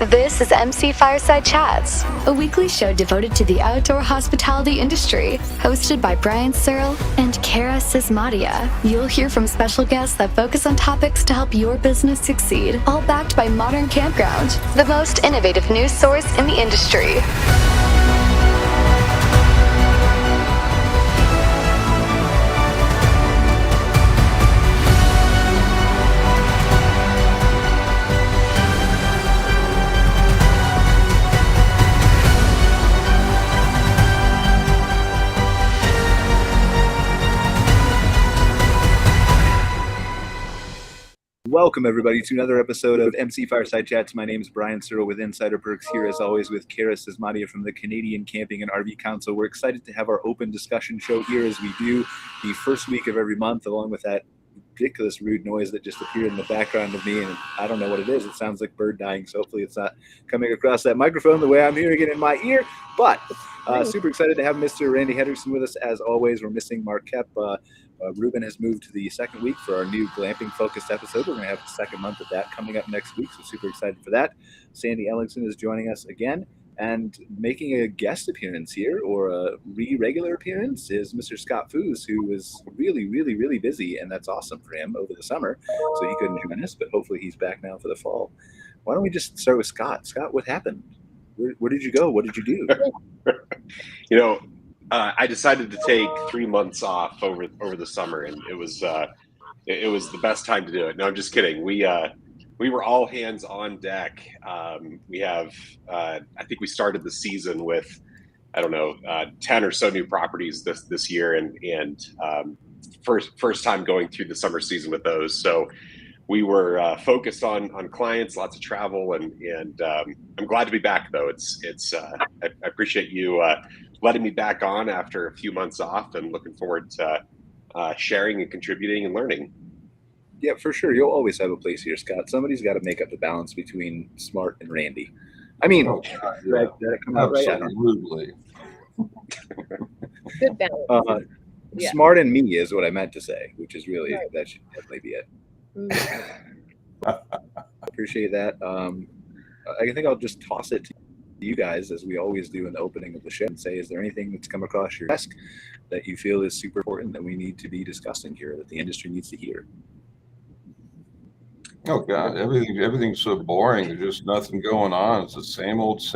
This is MC Fireside Chats, a weekly show devoted to the outdoor hospitality industry, hosted by Brian Searl and Cara Csizmadia. You'll hear from special guests that focus on topics to help your business succeed, all backed by Modern Campground, the most innovative news source in the industry. Welcome, everybody, to another episode of MC Fireside Chats. My name is Brian Searl with Insider Perks, here as always with Cara Csizmadia from the Canadian Camping and RV Council. We're excited to have our open discussion show here as we do the first week of every month, along with that ridiculous rude noise that just appeared in the background of me, and I don't know what it is. It sounds like bird dying, so hopefully it's not coming across that microphone the way I'm hearing it in my ear. But super excited to have Mr. Randy Hendrickson with us as always. We're missing Mark Koep. Ruben has moved to the second week for our new glamping-focused episode. We're going to have the second month of that coming up next week, so super excited for that. Sandy Ellingson is joining us again, and making a guest appearance here, or a regular appearance, is Mr. Scott Foos, who was really busy, and that's awesome for him over the summer, so he couldn't join us, but hopefully he's back now for the fall. Why don't we just start with Scott? Scott, what happened? Where did you go? What did you do? I decided to take 3 months off over the summer, and it was the best time to do it. No, I'm just kidding. We were all hands on deck. We have I think we started the season with 10 or so new properties this year, and first time going through the summer season with those. So we were focused on clients, lots of travel, and I'm glad to be back though. I appreciate you letting me back on after a few months off, and looking forward to sharing and contributing and learning. Yeah, for sure. You'll always have a place here, Scott. Somebody's got to make up the balance between Smart and Randy. I mean, did that come out right? Absolutely. Good balance. Smart and me is what I meant to say, which is really, right. That should definitely be it. Appreciate that. I think I'll just toss it to you guys, as we always do in the opening of the show, and say, is there anything that's come across your desk that you feel is super important that we need to be discussing here, that the industry needs to hear? Oh God, everything's so boring. There's just nothing going on. It's the same old, It's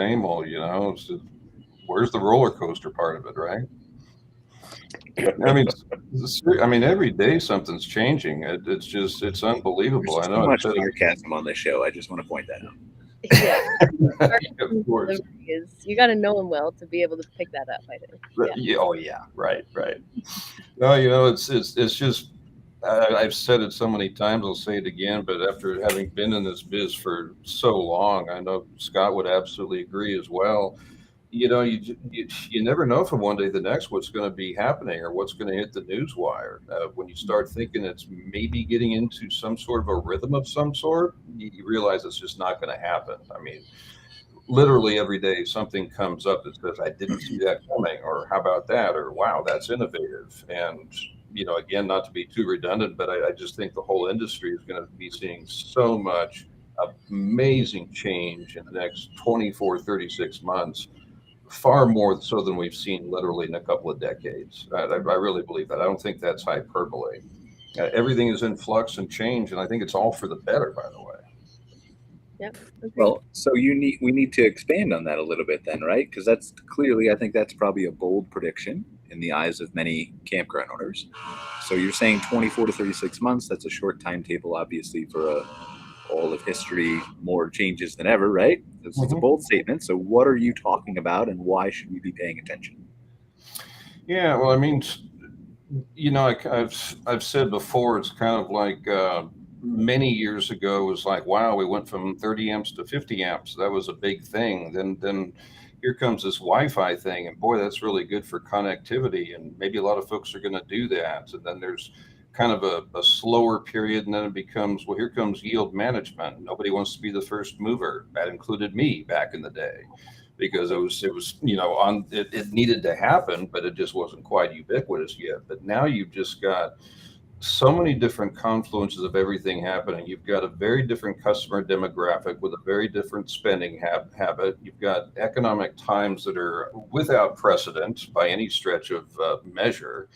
just, where's the roller coaster part of it, right? I mean, every day something's changing. It's unbelievable. There's too much sarcasm on this show. I just want to point that out. Yeah. Of course. You got to know him well to be able to pick that up. I think. Yeah. Oh yeah. Right. No, it's just. I've said it so many times. I'll say it again. But after having been in this biz for so long, I know Scott would absolutely agree as well. You never know from one day to the next what's going to be happening or what's going to hit the news wire. When you start thinking it's maybe getting into some sort of a rhythm of some sort, you realize it's just not going to happen. I mean, literally every day something comes up that says, I didn't see that coming, or how about that, or wow, that's innovative. And, again, not to be too redundant, but I just think the whole industry is going to be seeing so much amazing change in the next 24, 36 months. Far more so than we've seen literally in a couple of decades. I really believe that. I don't think that's hyperbole. Everything is in flux and change, and I think it's all for the better, by the way. Yep. Okay. Well, so we need to expand on that a little bit then, right? Because that's clearly, I think that's probably a bold prediction in the eyes of many campground owners. So you're saying 24 to 36 months, that's a short timetable, obviously, for all of history, more changes than ever, right? It's a bold statement. So what are you talking about, and why should we be paying attention? Yeah, well, I mean, I've said before, it's kind of like many years ago, it was like, wow, we went from 30 amps to 50 amps. That was a big thing. Then here comes this Wi-Fi thing, and boy, that's really good for connectivity, and maybe a lot of folks are going to do that. And then there's kind of a slower period, and then it becomes, well, here comes yield management. Nobody wants to be the first mover. That included me back in the day, because it was it needed to happen, but it just wasn't quite ubiquitous yet. But now you've just got so many different confluences of everything happening. You've got a very different customer demographic with a very different spending habit. You've got economic times that are without precedent by any stretch of measure.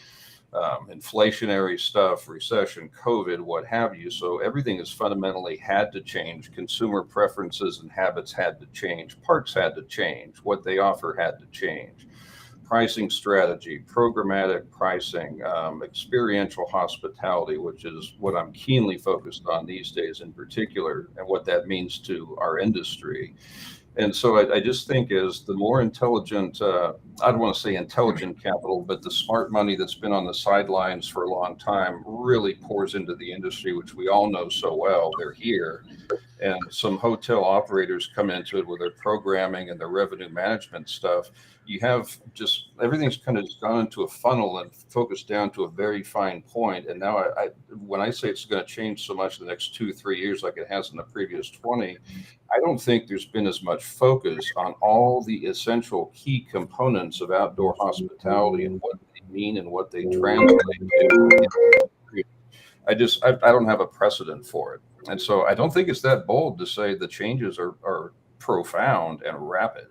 Inflationary stuff, recession, COVID, what have you. So everything has fundamentally had to change. Consumer preferences and habits had to change. Parks had to change. What they offer had to change. Pricing strategy, programmatic pricing, experiential hospitality, which is what I'm keenly focused on these days in particular, and what that means to our industry. And so I just think is the more intelligent, I don't want to say intelligent capital, but the smart money that's been on the sidelines for a long time really pours into the industry, which we all know so well. They're here. And some hotel operators come into it with their programming and their revenue management stuff. You have just everything's kind of gone into a funnel and focused down to a very fine point. And now when I say it's going to change so much in the next 2-3 years, like it has in the previous 20, I don't think there's been as much focus on all the essential key components of outdoor hospitality and what they mean and what they translate to. I don't have a precedent for it. And so I don't think it's that bold to say the changes are profound and rapid.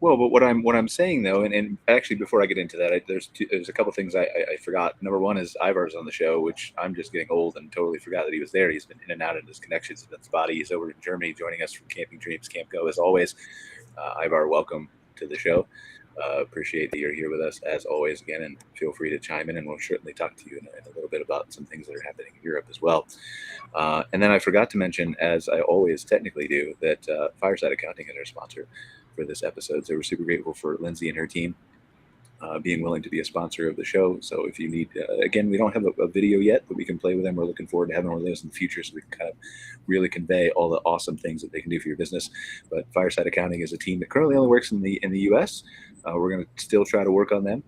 Well, but what I'm saying though, and actually before I get into that, there's a couple things I forgot. Number one is Ivar's on the show, which I'm just getting old and totally forgot that he was there. He's been in and out, and his connections have been spotty. He's over in Germany joining us from Camping Dreams Camp Go as always. Ivar, welcome to the show. Appreciate that you're here with us as always again, and feel free to chime in, and we'll certainly talk to you in a little bit about some things that are happening in Europe as well. And then I forgot to mention, as I always technically do, that Fireside Accounting is our sponsor for this episode. So we're super grateful for Lindsay and her team being willing to be a sponsor of the show. So if you need, again, we don't have a video yet, but we can play with them. We're looking forward to having one of those in the future so we can kind of really convey all the awesome things that they can do for your business. But Fireside Accounting is a team that currently only works in the US. We're going to still try to work on them,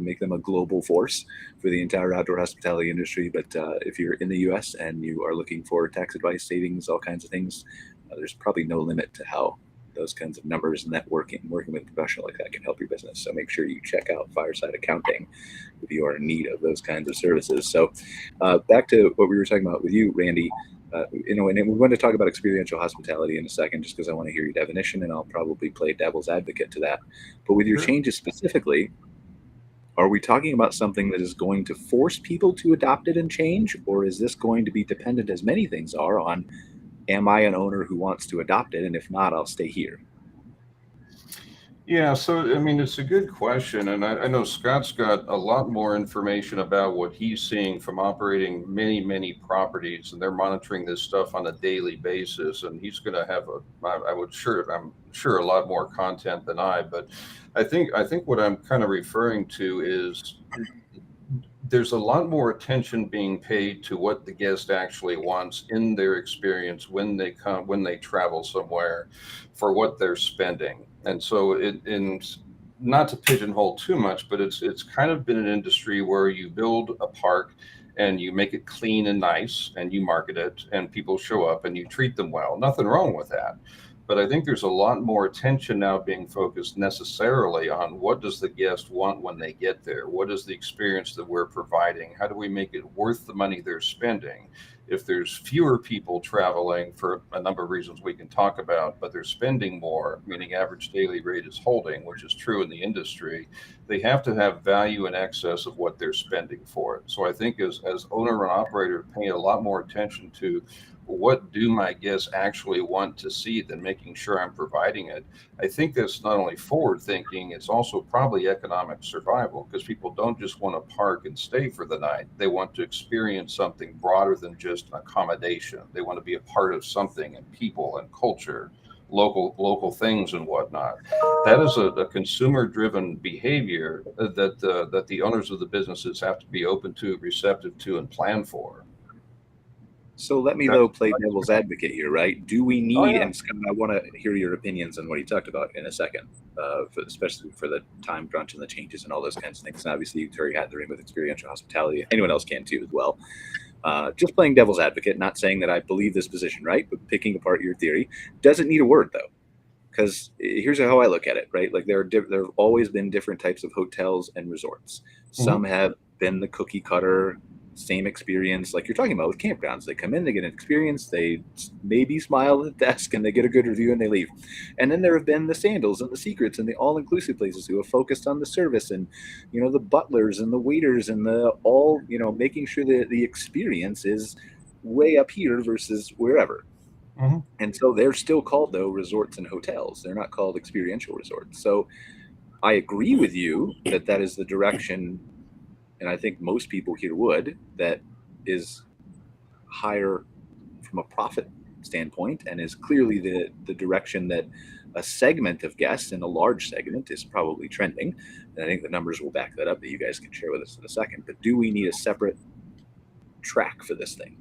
make them a global force for the entire outdoor hospitality industry. But if you're in the US and you are looking for tax advice, savings, all kinds of things, there's probably no limit to how those kinds of numbers and working with a professional like that can help your business. So make sure you check out Fireside Accounting if you are in need of those kinds of services. So back to what we were talking about with you, Randy, and we're going to talk about experiential hospitality in a second, just because I want to hear your definition, and I'll probably play devil's advocate to that. But with your changes specifically, are we talking about something that is going to force people to adopt it and change, or is this going to be dependent, as many things are, on am I an owner who wants to adopt it? And if not, I'll stay here. Yeah, so I mean, it's a good question. And I know Scott's got a lot more information about what he's seeing from operating many, many properties, and they're monitoring this stuff on a daily basis. And he's going to have I'm sure a lot more content than I, but I think what I'm kind of referring to is there's a lot more attention being paid to what the guest actually wants in their experience when they travel somewhere, for what they're spending. And so not to pigeonhole too much, but it's kind of been an industry where you build a park and you make it clean and nice and you market it and people show up and you treat them well. Nothing wrong with that. But I think there's a lot more attention now being focused necessarily on what does the guest want when they get there? What is the experience that we're providing? How do we make it worth the money they're spending? If there's fewer people traveling for a number of reasons we can talk about, but they're spending more, meaning average daily rate is holding, which is true in the industry, they have to have value in excess of what they're spending for it. So I think as owner and operator, paying a lot more attention to what do my guests actually want to see than making sure I'm providing it. I think that's not only forward thinking, it's also probably economic survival, because people don't just want to park and stay for the night. They want to experience something broader than just accommodation. They want to be a part of something, and people and culture, local things and whatnot. That is a consumer driven behavior that the owners of the businesses have to be open to, receptive to, and plan for. So let me, though, play devil's advocate here, right? Do we need, and Scott, I want to hear your opinions on what he talked about in a second, especially for the time crunch and the changes and all those kinds of things. And obviously, Terry had the ring with experiential hospitality. Anyone else can, too, as well. Just playing devil's advocate, not saying that I believe this position, right? But picking apart your theory. Doesn't need a word, though. Because here's how I look at it, right? Like there have always been different types of hotels and resorts. Some have been the cookie cutter, same experience like you're talking about with campgrounds. They come in, they get an experience, they maybe smile at the desk, and they get a good review and they leave. And then there have been the Sandals and the Secrets and the all-inclusive places who have focused on the service and, you know, the butlers and the waiters and the all, you know, making sure that the experience is way up here versus wherever. Mm-hmm. And so they're still called, though, resorts and hotels. They're not called experiential resorts. So I agree with you that that is the direction, and I think most people here would, that is higher from a profit standpoint and is clearly the direction that a segment of guests, and a large segment, is probably trending. And I think the numbers will back that up, that you guys can share with us in a second. But do we need a separate track for this thing?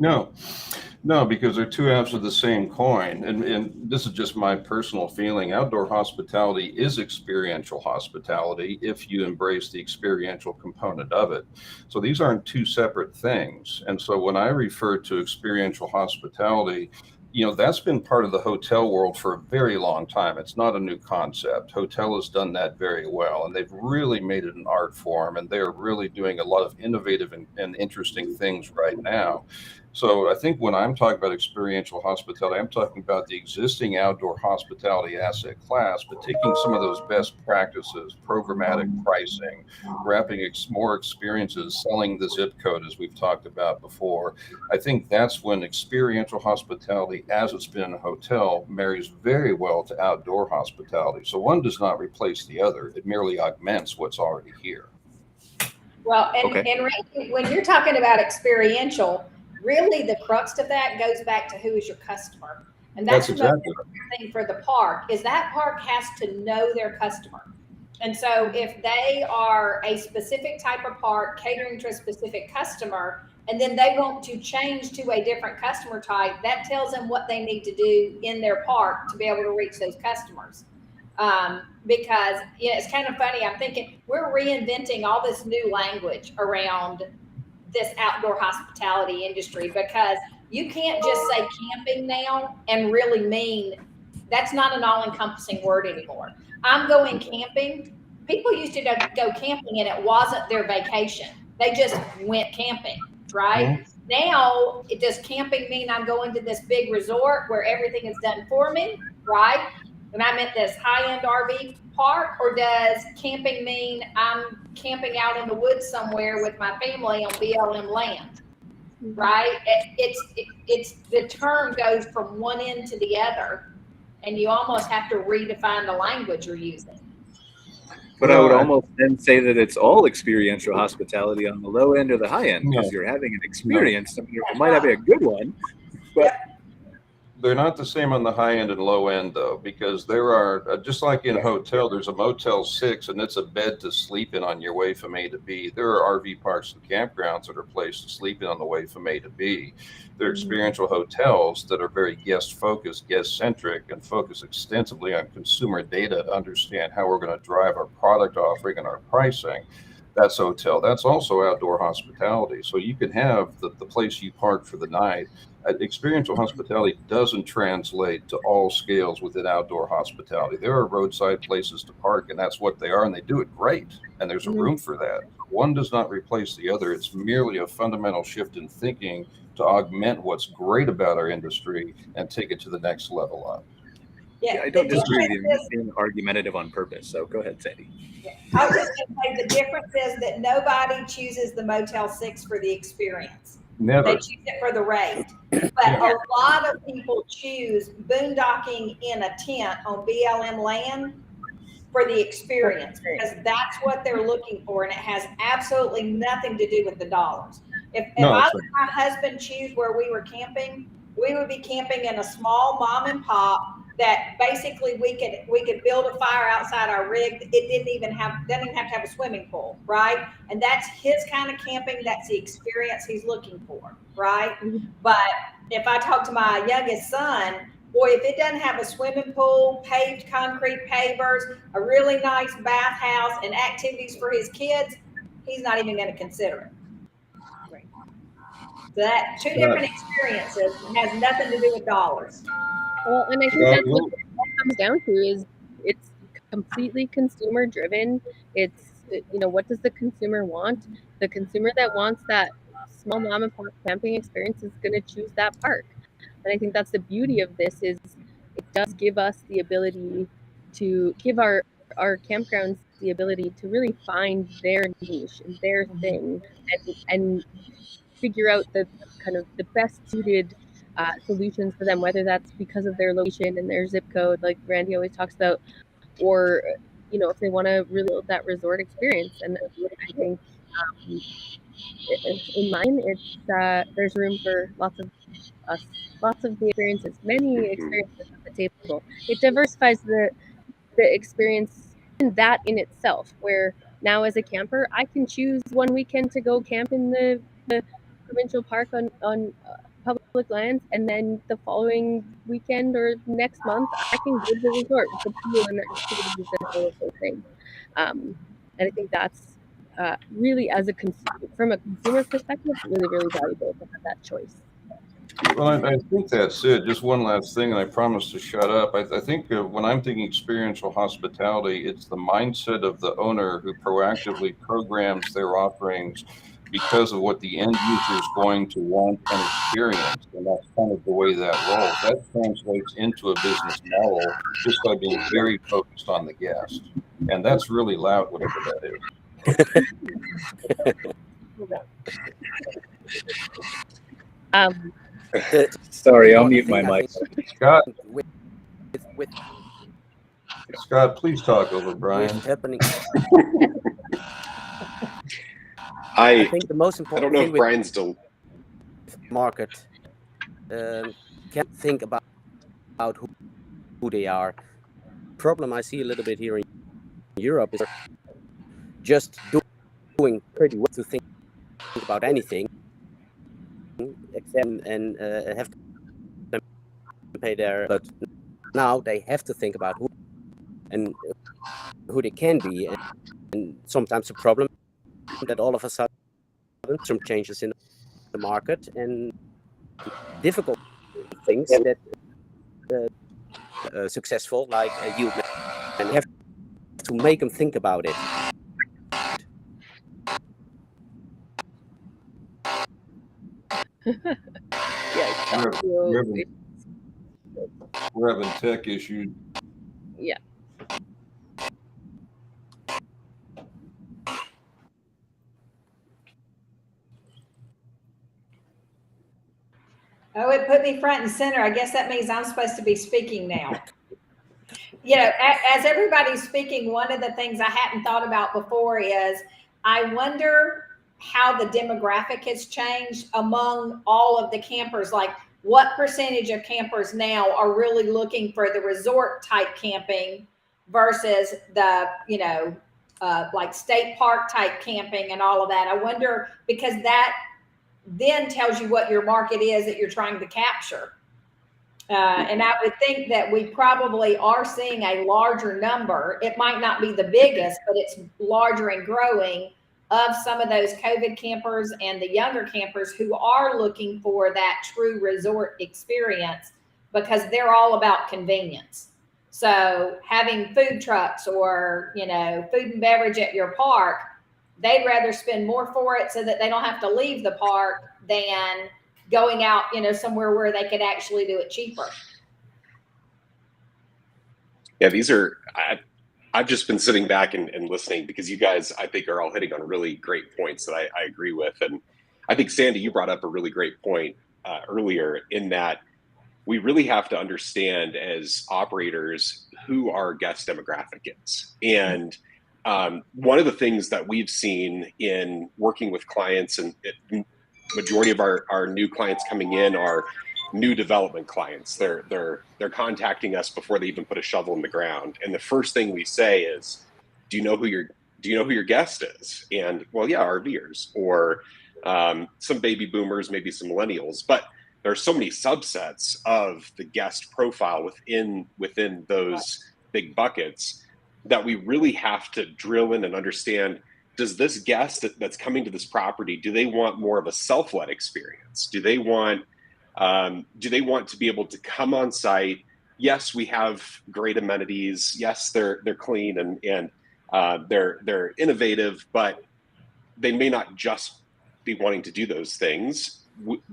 No, because they're two halves of the same coin. And this is just my personal feeling. Outdoor hospitality is experiential hospitality if you embrace the experiential component of it. So these aren't two separate things. And so when I refer to experiential hospitality, you know, that's been part of the hotel world for a very long time. It's not a new concept. Hotel has done that very well, and they've really made it an art form, and they're really doing a lot of innovative and interesting things right now. So I think when I'm talking about experiential hospitality, I'm talking about the existing outdoor hospitality asset class, but taking some of those best practices, programmatic pricing, wrapping more experiences, selling the zip code, as we've talked about before. I think that's when experiential hospitality, as it's been in a hotel, marries very well to outdoor hospitality. So one does not replace the other. It merely augments what's already here. Well, and, Okay. and Randy, when you're talking about experiential, really the crux of that goes back to who is your customer. And that's the most exactly important thing for the park, is that park has to know their customer. And so if they are a specific type of park catering to a specific customer, and then they want to change to a different customer type, that tells them what they need to do in their park to be able to reach those customers. Because, you know, it's kind of funny. I'm thinking we're reinventing all this new language around this outdoor hospitality industry, because you can't just say camping now and really mean, that's not an all-encompassing word anymore. I'm going camping. People used to go camping and it wasn't their vacation. They just went camping, right? Mm-hmm. Now, does camping mean I'm going to this big resort where everything is done for me, right? And I'm at this high-end RV park, or does camping mean I'm camping out in the woods somewhere with my family on BLM land, right? It's the term goes from one end to the other, and you almost have to redefine the language you're using. But I would almost then say that it's all experiential hospitality on the low end or the high end, because you're having an experience. I mean, you might have a good one, but they're not the same on the high end and low end, though, because there are, just like in a hotel, there's a Motel 6 and it's a bed to sleep in on your way from A to B. There are RV parks and campgrounds that are places to sleep in on the way from A to B. There are experiential hotels that are very guest focused, guest centric, and focus extensively on consumer data to understand how we're going to drive our product offering and our pricing. That's hotel. That's also outdoor hospitality. So you can have the place you park for the night. Experiential hospitality doesn't translate to all scales within outdoor hospitality. There are roadside places to park, and that's what they are, and they do it great, and there's a room for that. One does not replace the other. It's merely a fundamental shift in thinking to augment what's great about our industry and take it to the next level up. Yeah, I don't disagree with you being argumentative on purpose, so go ahead, Sandy. I was just going to say the difference is that nobody chooses the Motel 6 for the experience. Never. They choose it for the rate. But a lot of people choose boondocking in a tent on BLM land for the experience, because that's what they're looking for, and it has absolutely nothing to do with the dollars. If I let my husband choose where we were camping, we would be camping in a small mom and pop that basically we could build a fire outside our rig. It doesn't even have to have a swimming pool, right? And that's his kind of camping. That's the experience he's looking for, right? But if I talk to my youngest son, boy, if it doesn't have a swimming pool, paved concrete pavers, a really nice bathhouse, and activities for his kids, he's not even going to consider it. So that two different experiences has nothing to do with dollars. Well, and I think that's what it comes down to, is it's completely consumer driven. It's, you know, what does the consumer want? The consumer that wants that small mom and pop camping experience is going to choose that park. And I think that's the beauty of this, is it does give us the ability to give our campgrounds the ability to really find their niche and their thing, and figure out the kind of the best suited solutions for them, whether that's because of their location and their zip code, like Randy always talks about, or if they want to really build that resort experience. And I think in mine, it's there's room for lots of us, lots of the experiences, many experiences at the table. It diversifies the experience in that in itself, where now as a camper, I can choose one weekend to go camp in the provincial park on public lands, and then the following weekend or next month, I can go to the resort with the pool and the activities and all of those things. And I think that's really, from a consumer perspective, really, really valuable to have that choice. Well, I think that's it. Just one last thing, and I promise to shut up. I think when I'm thinking experiential hospitality, it's the mindset of the owner who proactively programs their offerings because of what the end user is going to want and experience. And that's kind of the way that rolls. That translates into a business model just by being very focused on the guest. And that's really loud, whatever that is. Sorry, I'll mute my mic. Scott, with Scott, please talk over Brian. happening. I think the most I important don't know thing if with Brian's still. market can think about who they are. Problem I see a little bit here in Europe is just doing pretty well to think about anything, except and have to pay their. But now they have to think about who they can be, and sometimes a problem that all of a sudden some changes in the market and difficult things that successful like you, and you have to make them think about it. Yes, We're having tech issues. yeah. Oh, it put me front and center. I guess that means I'm supposed to be speaking now. As everybody's speaking, one of the things I hadn't thought about before is I wonder how the demographic has changed among all of the campers. Like, what percentage of campers now are really looking for the resort type camping versus the, like state park type camping and all of that. I wonder, because that then tells you what your market is that you're trying to capture. And I would think that we probably are seeing a larger number. It might not be the biggest, but it's larger and growing, of some of those COVID campers and the younger campers who are looking for that true resort experience, because they're all about convenience. So having food trucks or, food and beverage at your park, they'd rather spend more for it so that they don't have to leave the park than going out, somewhere where they could actually do it cheaper. Yeah, these are. I've just been sitting back and listening, because you guys, I think, are all hitting on really great points that I agree with. And I think, Sandy, you brought up a really great point earlier, in that we really have to understand as operators who our guest demographic is. And one of the things that we've seen in working with clients, and majority of our new clients coming in are new development clients. They're contacting us before they even put a shovel in the ground, and the first thing we say is, do you know who your guest is? And, well, yeah, RVers, or some baby boomers, maybe some millennials, but there are so many subsets of the guest profile within those big buckets that we really have to drill in and understand. Does this guest that's coming to this property, do they want more of a self-led experience? Do they want to be able to come on site? Yes, we have great amenities. Yes, they're clean and they're innovative, but they may not just be wanting to do those things.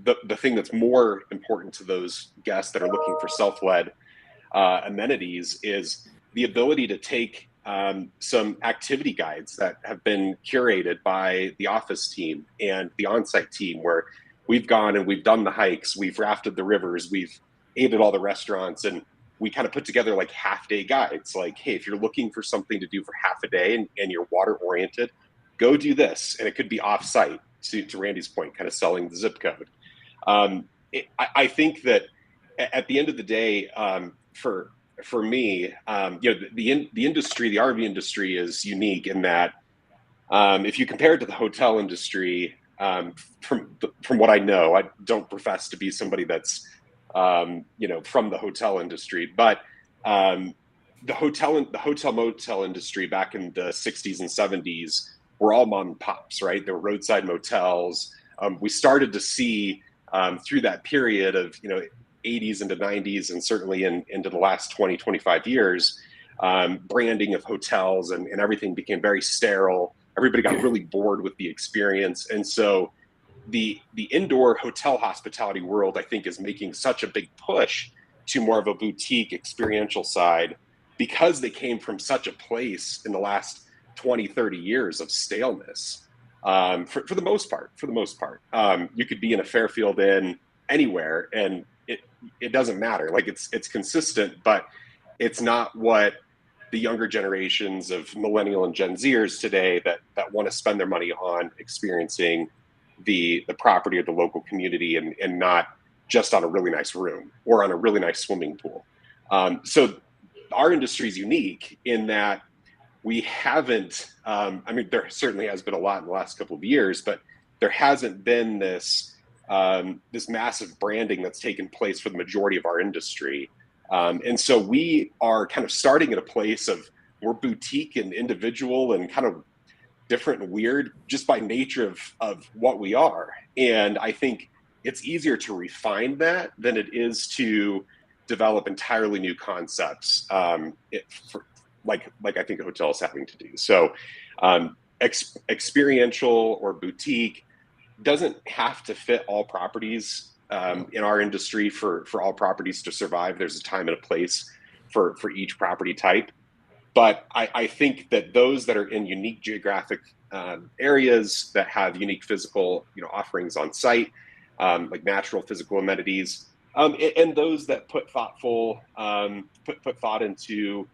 The thing that's more important to those guests that are looking for self-led amenities is the ability to take some activity guides that have been curated by the office team and the on-site team, where we've gone and we've done the hikes, we've rafted the rivers, we've ate at all the restaurants, and we kind of put together like half-day guides. Like, hey, if you're looking for something to do for half a day and you're water-oriented, go do this. And it could be off-site, to Randy's point, kind of selling the zip code. I think that at the end of the day, for me, the industry, the RV industry is unique in that if you compare it to the hotel industry, from what I know, I don't profess to be somebody that's from the hotel industry, but the hotel motel industry back in the 60s and 70s were all mom and pops, right? There were roadside motels. We started to see through that period of 80s into 90s, and certainly into the last 20, 25 years, branding of hotels and everything became very sterile. Everybody got really bored with the experience. And so the indoor hotel hospitality world, I think, is making such a big push to more of a boutique experiential side, because they came from such a place in the last 20, 30 years of staleness. For the most part, you could be in a Fairfield Inn anywhere and it doesn't matter. Like it's consistent, but it's not what the younger generations of millennial and Gen Zers today that want to spend their money on experiencing the property or the local community, and not just on a really nice room or on a really nice swimming pool. So our industry is unique in that we haven't, there certainly has been a lot in the last couple of years, but there hasn't been this massive branding that's taken place for the majority of our industry. And so we are kind of starting at a place of, we're boutique and individual and kind of different and weird just by nature of what we are. And I think it's easier to refine that than it is to develop entirely new concepts, like I think a hotel is having to do. So experiential or boutique doesn't have to fit all properties in our industry for all properties to survive. There's a time and a place for each property type. But I think that those that are in unique geographic areas that have unique physical offerings on site, like natural physical amenities, and those that put thought into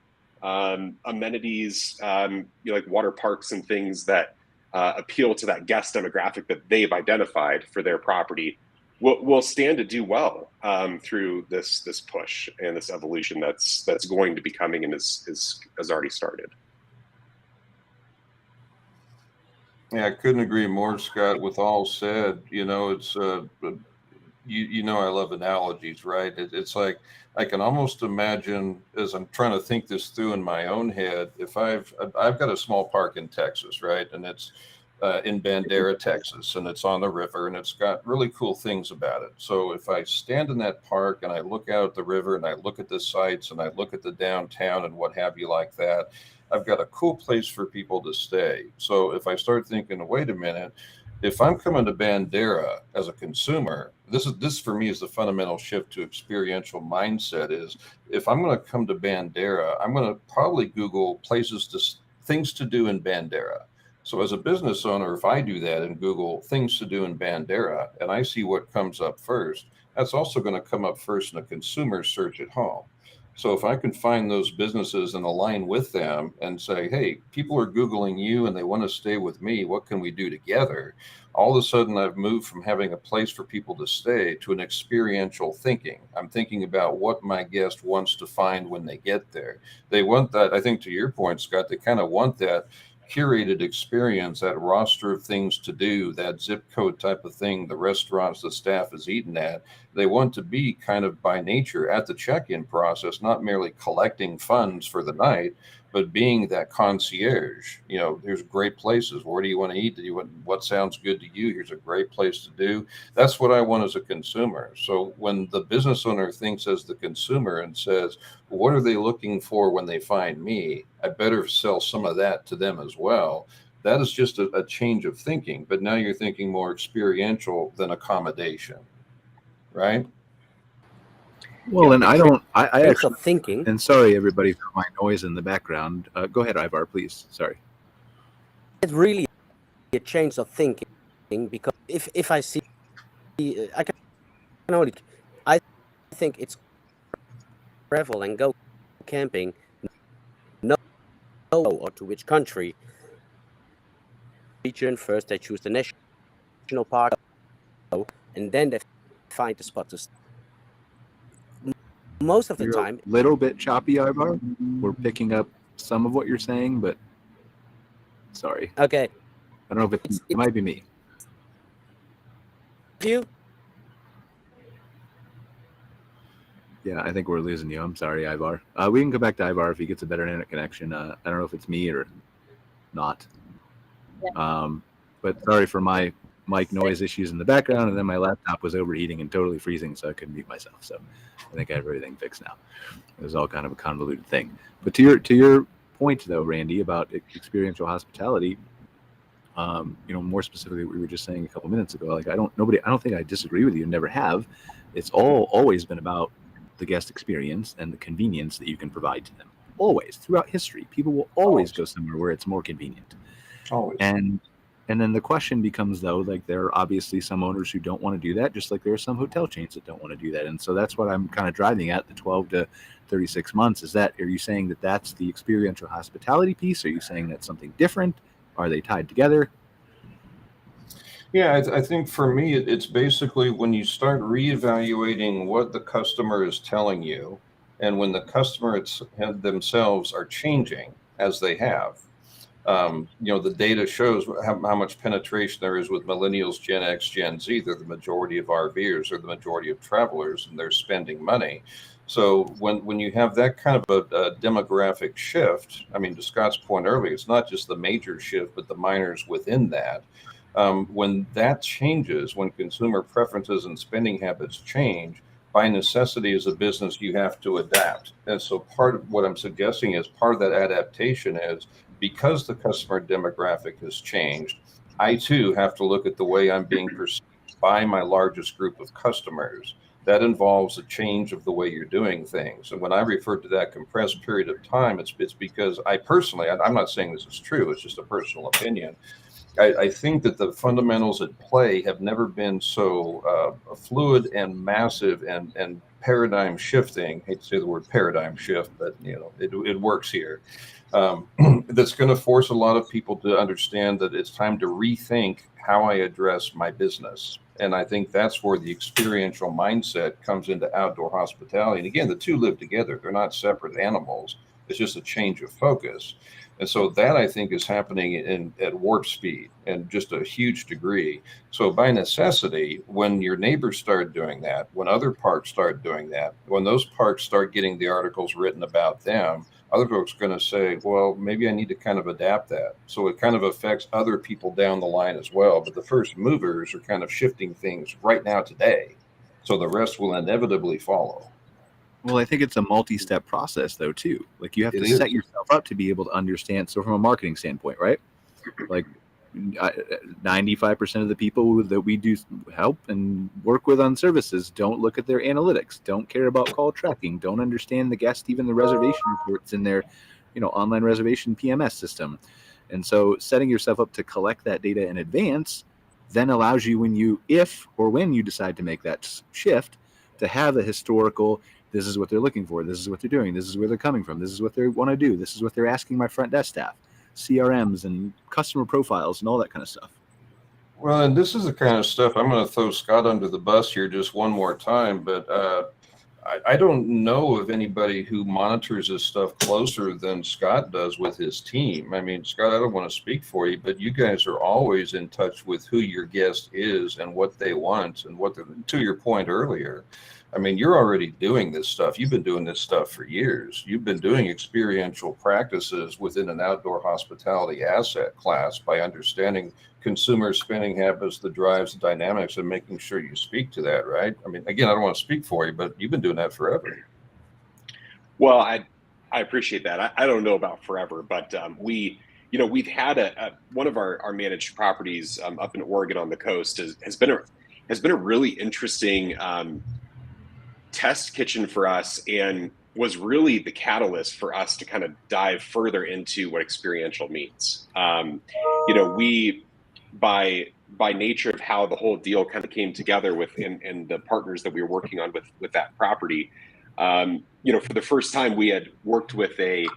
amenities, like water parks and things that appeal to that guest demographic that they've identified for their property, will stand to do well through this push and this evolution that's going to be coming and has already started. Yeah, I couldn't agree more, Scott. With all said, it's I love analogies, right? It's like I can almost imagine, as I'm trying to think this through in my own head, if I've got a small park in Texas, right, and it's in Bandera, Texas, and it's on the river, and it's got really cool things about it. So if I stand in that park and I look out at the river and I look at the sights and I look at the downtown and what have you like that, I've got a cool place for people to stay. So if I start thinking, wait a minute, if I'm coming to Bandera as a consumer, this for me is the fundamental shift to experiential mindset. Is if I'm going to come to Bandera, I'm going to probably Google things to do in Bandera. So as a business owner, if I do that and Google things to do in Bandera and I see what comes up first, that's also going to come up first in a consumer search at home. So if I can find those businesses and align with them and say, hey, people are Googling you and they want to stay with me, what can we do together? All of a sudden, I've moved from having a place for people to stay to an experiential thinking. I'm thinking about what my guest wants to find when they get there. They want that, I think to your point, Scott, they kind of want that curated experience, that roster of things to do, that zip code type of thing, the restaurants the staff is eating at. They want to be kind of by nature at the check-in process, not merely collecting funds for the night, but being that concierge. There's great places. Where do you want to eat? What sounds good to you? Here's a great place to do. That's what I want as a consumer. So when the business owner thinks as the consumer and says, what are they looking for when they find me? I better sell some of that to them as well. That is just a change of thinking, but now you're thinking more experiential than accommodation, right? Well, and I don't. I Ways actually. of thinking. And sorry, everybody, for my noise in the background. Go ahead, Ivar, please. Sorry. It's really a change of thinking, because if I see, I can only, I think it's travel and go camping, no, or to which country, region first. They choose the national park, and then they find the spot to. Most of the You're time, a little bit choppy, Ivar. We're picking up some of what you're saying, but sorry. okay, I don't know if it might be me. you. Yeah, I think we're losing you. I'm sorry, Ivar. We can go back to Ivar if he gets a better internet connection. I don't know if it's me or not. But sorry for my mic noise issues in the background, and then my laptop was overheating and totally freezing, so I couldn't mute myself. So I think I have everything fixed now. It was all kind of a convoluted thing. But to your point, though, Randy, about experiential hospitality, more specifically what we were just saying a couple minutes ago, like I don't think I disagree with you and never have. It's always been about the guest experience and the convenience that you can provide to them. Always, throughout history, people will always go somewhere where it's more convenient. Always. And then the question becomes, though, like there are obviously some owners who don't want to do that, just like there are some hotel chains that don't want to do that. And so that's what I'm kind of driving at, the 12 to 36 months. Are you saying that that's the experiential hospitality piece? Are you saying that's something different? Are they tied together? Yeah, I think for me, it's basically when you start reevaluating what the customer is telling you, and when the customer themselves are changing as they have. The data shows how much penetration there is with millennials, Gen X, Gen Z. They're the majority of RVers, or the majority of travelers, and they're spending money. So when you have that kind of a demographic shift, I mean, to Scott's point earlier, it's not just the major shift, but the minors within that. When that changes, when consumer preferences and spending habits change, by necessity as a business, you have to adapt. And so part of what I'm suggesting is part of that adaptation is because the customer demographic has changed, I too have to look at the way I'm being perceived by my largest group of customers. That involves a change of the way you're doing things. And when I refer to that compressed period of time, it's because I personally, I'm not saying this is true, it's just a personal opinion. I think that the fundamentals at play have never been so fluid and massive and paradigm shifting. I hate to say the word paradigm shift, but it works here. That's going to force a lot of people to understand that it's time to rethink how I address my business. And I think that's where the experiential mindset comes into outdoor hospitality. And again, the two live together. They're not separate animals. It's just a change of focus. And so that, I think, is happening at warp speed and just a huge degree. So by necessity, when your neighbors start doing that, when other parks start doing that, when those parks start getting the articles written about them, other folks are going to say, well, maybe I need to kind of adapt that. So it kind of affects other people down the line as well. But the first movers are kind of shifting things right now today. So the rest will inevitably follow. Well, I think it's a multi-step process, though, too. Like you have to set yourself up to be able to understand. So from a marketing standpoint, right? Like 95% of the people that we do help and work with on services don't look at their analytics, don't care about call tracking, don't understand the guest, even the reservation reports in their, online reservation PMS system. And so setting yourself up to collect that data in advance then allows you when you decide to make that shift to have a historical, this is what they're looking for, this is what they're doing, this is where they're coming from, this is what they want to do, this is what they're asking my front desk staff, CRMs and customer profiles and all that kind of stuff. Well, and this is the kind of stuff, I'm going to throw Scott under the bus here just one more time, but I don't know of anybody who monitors this stuff closer than Scott does with his team. I mean, Scott, I don't want to speak for you, but you guys are always in touch with who your guest is and what they want and to your point earlier. I mean, you're already doing this stuff. You've been doing this stuff for years. You've been doing experiential practices within an outdoor hospitality asset class by understanding consumer spending habits, the drives, the dynamics, and making sure you speak to that, right? I mean, again, I don't want to speak for you, but you've been doing that forever. Well, I appreciate that. I don't know about forever, but we we've had one of our managed properties up in Oregon on the coast has been a really interesting test kitchen for us, and was really the catalyst for us to kind of dive further into what experiential means. We, by nature of how the whole deal kind of came together with and the partners that we were working on with that property, for the first time we had worked with a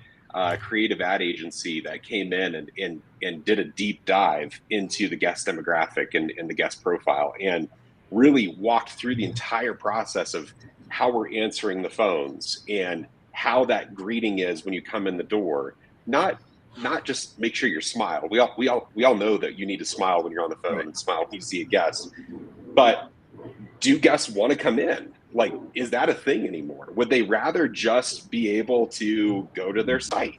creative ad agency that came in and did a deep dive into the guest demographic and the guest profile, and really walked through the entire process of how we're answering the phones and how that greeting is when you come in the door. Not just make sure you smile. We all know that you need to smile when you're on the phone, and smile when you see a guest. But do guests want to come in? Like, is that a thing anymore? Would they rather just be able to go to their site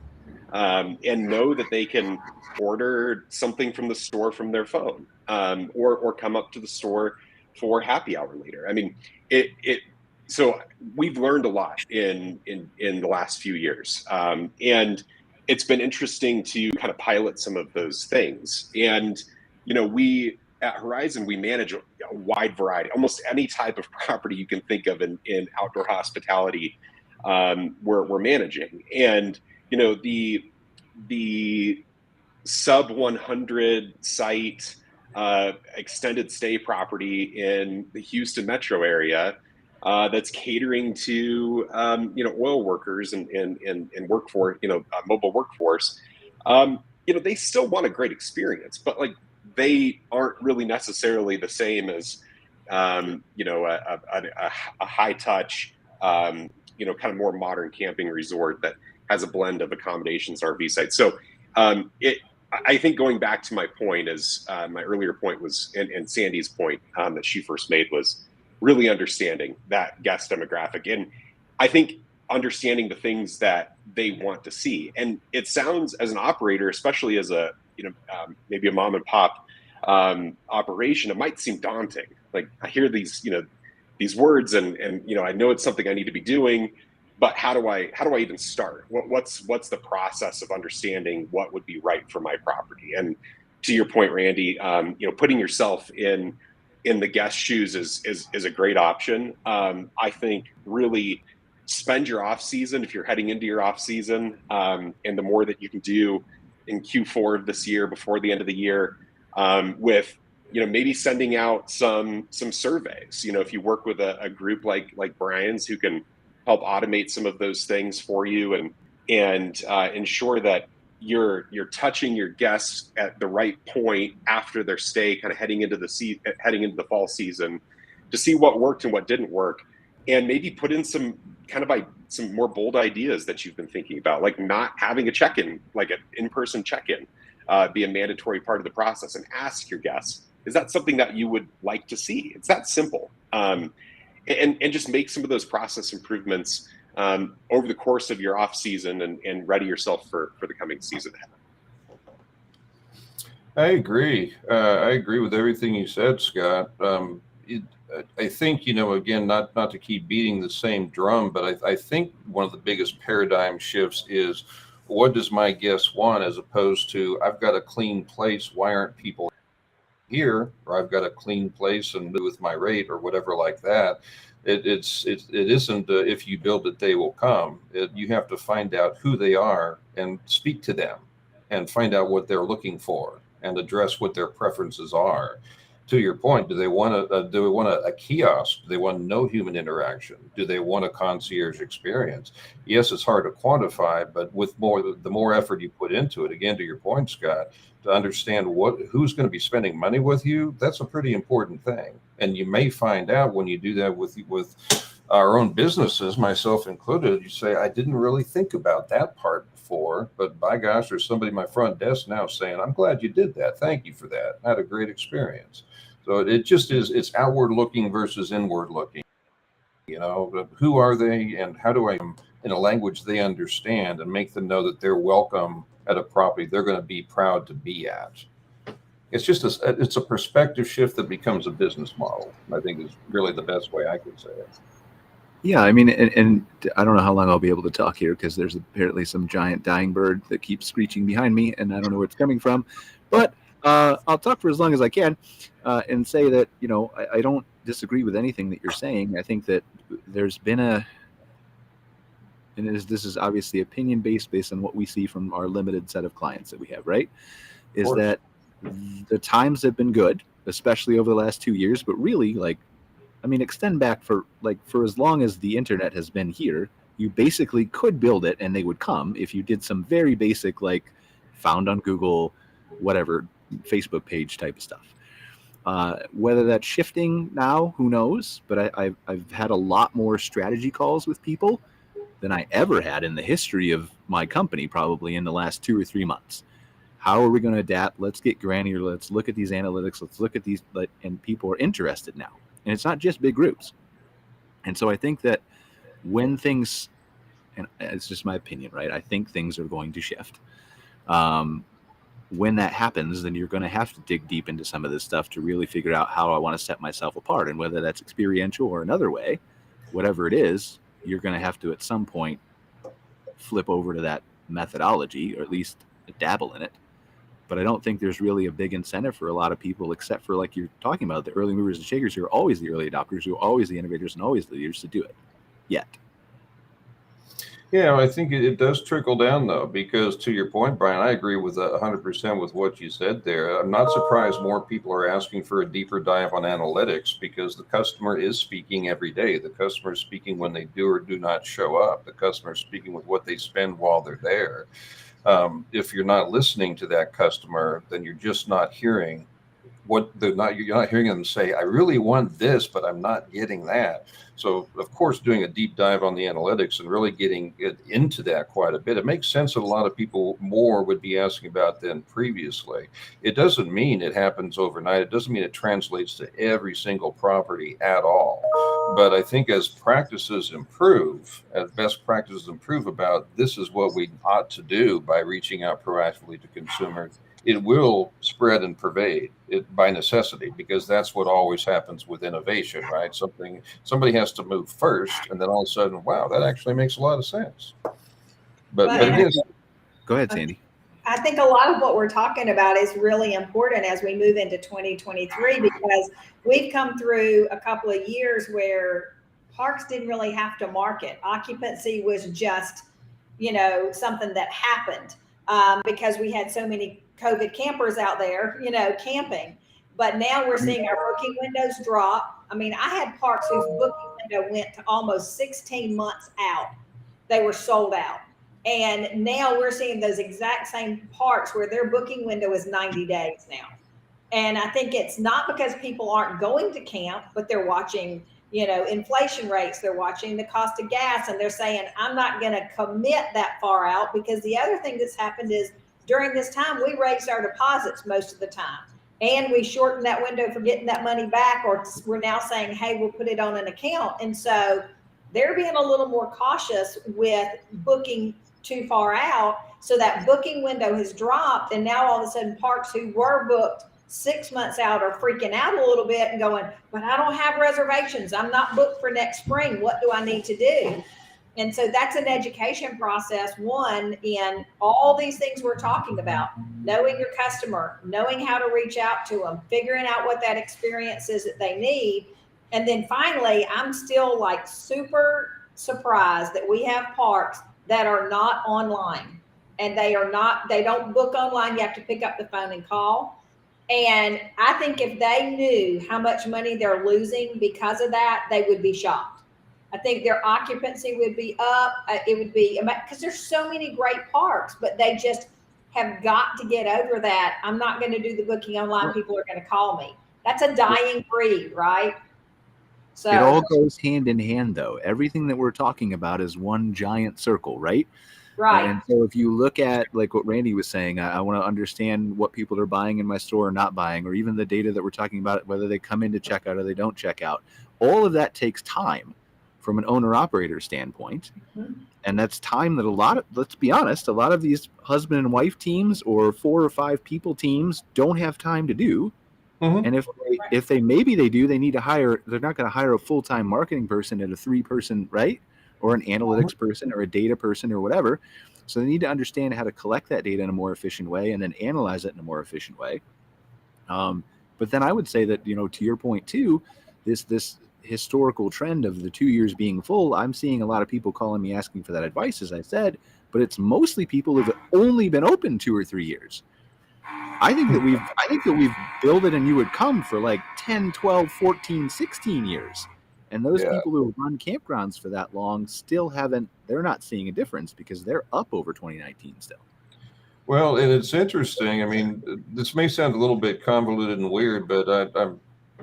and know that they can order something from the store from their phone, or come up to the store for happy hour later? I mean, so we've learned a lot in the last few years, and it's been interesting to kind of pilot some of those things. And we at Horizon, we manage a wide variety, almost any type of property you can think of in outdoor hospitality. We're managing, and the sub 100 site extended stay property in the Houston metro area that's catering to oil workers and workforce, mobile workforce. They still want a great experience, but like, they aren't really necessarily the same as a high touch, kind of more modern camping resort that has a blend of accommodations, RV sites. So I think going back to my point is my earlier point was, and Sandy's point that she first made, was really understanding that guest demographic. And I think understanding the things that they want to see. And it sounds, as an operator, especially as a, maybe a mom and pop operation, it might seem daunting. Like, I hear these words and I know it's something I need to be doing, but how do I even start? What's the process of understanding what would be right for my property? And to your point, Randy, putting yourself in the guest shoes is a great option. I think really spend your off season, if you're heading into your off season, and the more that you can do in Q4 of this year before the end of the year, with maybe sending out some surveys. If you work with a group like Brian's, who can help automate some of those things for you and ensure that you're touching your guests at the right point after their stay, kind of heading into the fall season, to see what worked and what didn't work, and maybe put in some more bold ideas that you've been thinking about, like not having a check-in, like an in-person check-in, be a mandatory part of the process, and ask your guests, is that something that you would like to see? It's that simple. And just make some of those process improvements over the course of your off season, and ready yourself for the coming season ahead. I agree. I agree with everything you said, Scott. I think, again, not to keep beating the same drum, but I think one of the biggest paradigm shifts is, what does my guest want, as opposed to, I've got a clean place, why aren't people here? Or I've got a clean place and with my rate, or whatever like that. It isn't if you build it, they will come. You have to find out who they are and speak to them and find out what they're looking for and address what their preferences are. To your point, do they want a kiosk? Do they want no human interaction? Do they want a concierge experience? Yes, it's hard to quantify, but with the more effort you put into it, again, to your point, Scott, to understand who's going to be spending money with you, that's a pretty important thing. And you may find out when you do that with our own businesses, myself included, you say, I didn't really think about that part before, but by gosh, there's somebody at my front desk now saying, I'm glad you did that. Thank you for that. I had a great experience. So it just is, it's outward looking versus inward looking. Who are they, and how do I, in a language they understand, and make them know that they're welcome at a property they're going to be proud to be at. It's just it's a perspective shift that becomes a business model. I think is really the best way I could say it. Yeah, I mean, and I don't know how long I'll be able to talk here because there's apparently some giant dying bird that keeps screeching behind me, and I don't know where it's coming from. But I'll talk for as long as I can and say that, you know, I don't disagree with anything that you're saying. I think that there's been and this is obviously opinion based on what we see from our limited set of clients that we have, right? Is that the times have been good, especially over the last 2 years, but really, like, I mean, extend back for as long as the internet has been here, you basically could build it and they would come if you did some very basic, like, found on Google, whatever, Facebook page type of stuff. Whether that's shifting now, who knows? But I've had a lot more strategy calls with people than I ever had in the history of my company, probably in the last 2 or 3 months. How are we going to adapt? Let's get granular. Let's look at these analytics. Let's look at these, and people are interested now. And it's not just big groups. And so I think that when things, and it's just my opinion, right? I think things are going to shift. When that happens, then you're going to have to dig deep into some of this stuff to really figure out how I want to set myself apart. And whether that's experiential or another way, whatever it is, you're going to have to at some point flip over to that methodology, or at least dabble in it. But I don't think there's really a big incentive for a lot of people, except for, like you're talking about, the early movers and shakers who are always the early adopters, who are always the innovators and always the leaders to do it. Yet. Yeah, I think it does trickle down, though, because to your point, Brian, I agree with 100% with what you said there. I'm not surprised more people are asking for a deeper dive on analytics, because the customer is speaking every day. The customer is speaking when they do or do not show up. The customer is speaking with what they spend while they're there. If you're not listening to that customer, then you're just not hearing you're not hearing them say, I really want this, but I'm not getting that. So, of course, doing a deep dive on the analytics and really getting into that quite a bit, it makes sense that a lot of people more would be asking about than previously. It doesn't mean it happens overnight. It doesn't mean it translates to every single property at all. But I think as practices improve, as best practices improve about this is what we ought to do by reaching out proactively to consumers, it will spread and pervade it by necessity, because that's what always happens with innovation, right? Somebody has to move first, and then all of a sudden, wow, that actually makes a lot of sense. But it is. Go ahead, Sandy. I think a lot of what we're talking about is really important as we move into 2023, because we've come through a couple of years where parks didn't really have to market. Occupancy was just, you know, something that happened because we had so many COVID campers out there, you know, camping. But now we're seeing our booking windows drop. I mean, I had parks whose booking window went to almost 16 months out. They were sold out. And now we're seeing those exact same parks where their booking window is 90 days now. And I think it's not because people aren't going to camp, but they're watching, you know, inflation rates. They're watching the cost of gas, and they're saying, I'm not going to commit that far out, because the other thing that's happened is during this time, we raised our deposits most of the time. And we shortened that window for getting that money back, or we're now saying, hey, we'll put it on an account. And so they're being a little more cautious with booking too far out. So that booking window has dropped. And now all of a sudden, parks who were booked 6 months out are freaking out a little bit and going, but I don't have reservations. I'm not booked for next spring. What do I need to do? And so that's an education process, one, in all these things we're talking about, knowing your customer, knowing how to reach out to them, figuring out what that experience is that they need. And then finally, I'm still like super surprised that we have parks that are not online, and they don't book online. You have to pick up the phone and call. And I think if they knew how much money they're losing because of that, they would be shocked. I think their occupancy would be up. It would be, because there's so many great parks, but they just have got to get over that. I'm not going to do the booking online. People are going to call me. That's a dying breed, right? So it all goes hand in hand, though. Everything that we're talking about is one giant circle, right? Right. And so if you look at, like what Randy was saying, I want to understand what people are buying in my store or not buying, or even the data that we're talking about, whether they come in to check out or they don't check out. All of that takes time from an owner-operator standpoint. Mm-hmm. And that's time that let's be honest, a lot of these husband and wife teams or 4 or 5 people teams don't have time to do, And if they maybe they do, they need to hire. They're not going to hire a full-time marketing person and a 3-person, right, or an analytics person or a data person or whatever. So they need to understand how to collect that data in a more efficient way and then analyze it in a more efficient way. But then I would say that, to your point too, this historical trend of the 2 years being full, I'm seeing a lot of people calling me asking for that advice, as I said, but it's mostly people who've only been open 2 or 3 years. I think that we've built it and you would come for like 10, 12, 14, 16 years. And those people who have run campgrounds for that long still they're not seeing a difference because they're up over 2019 still. Well, and it's interesting. I mean, this may sound a little bit convoluted and weird, but I'm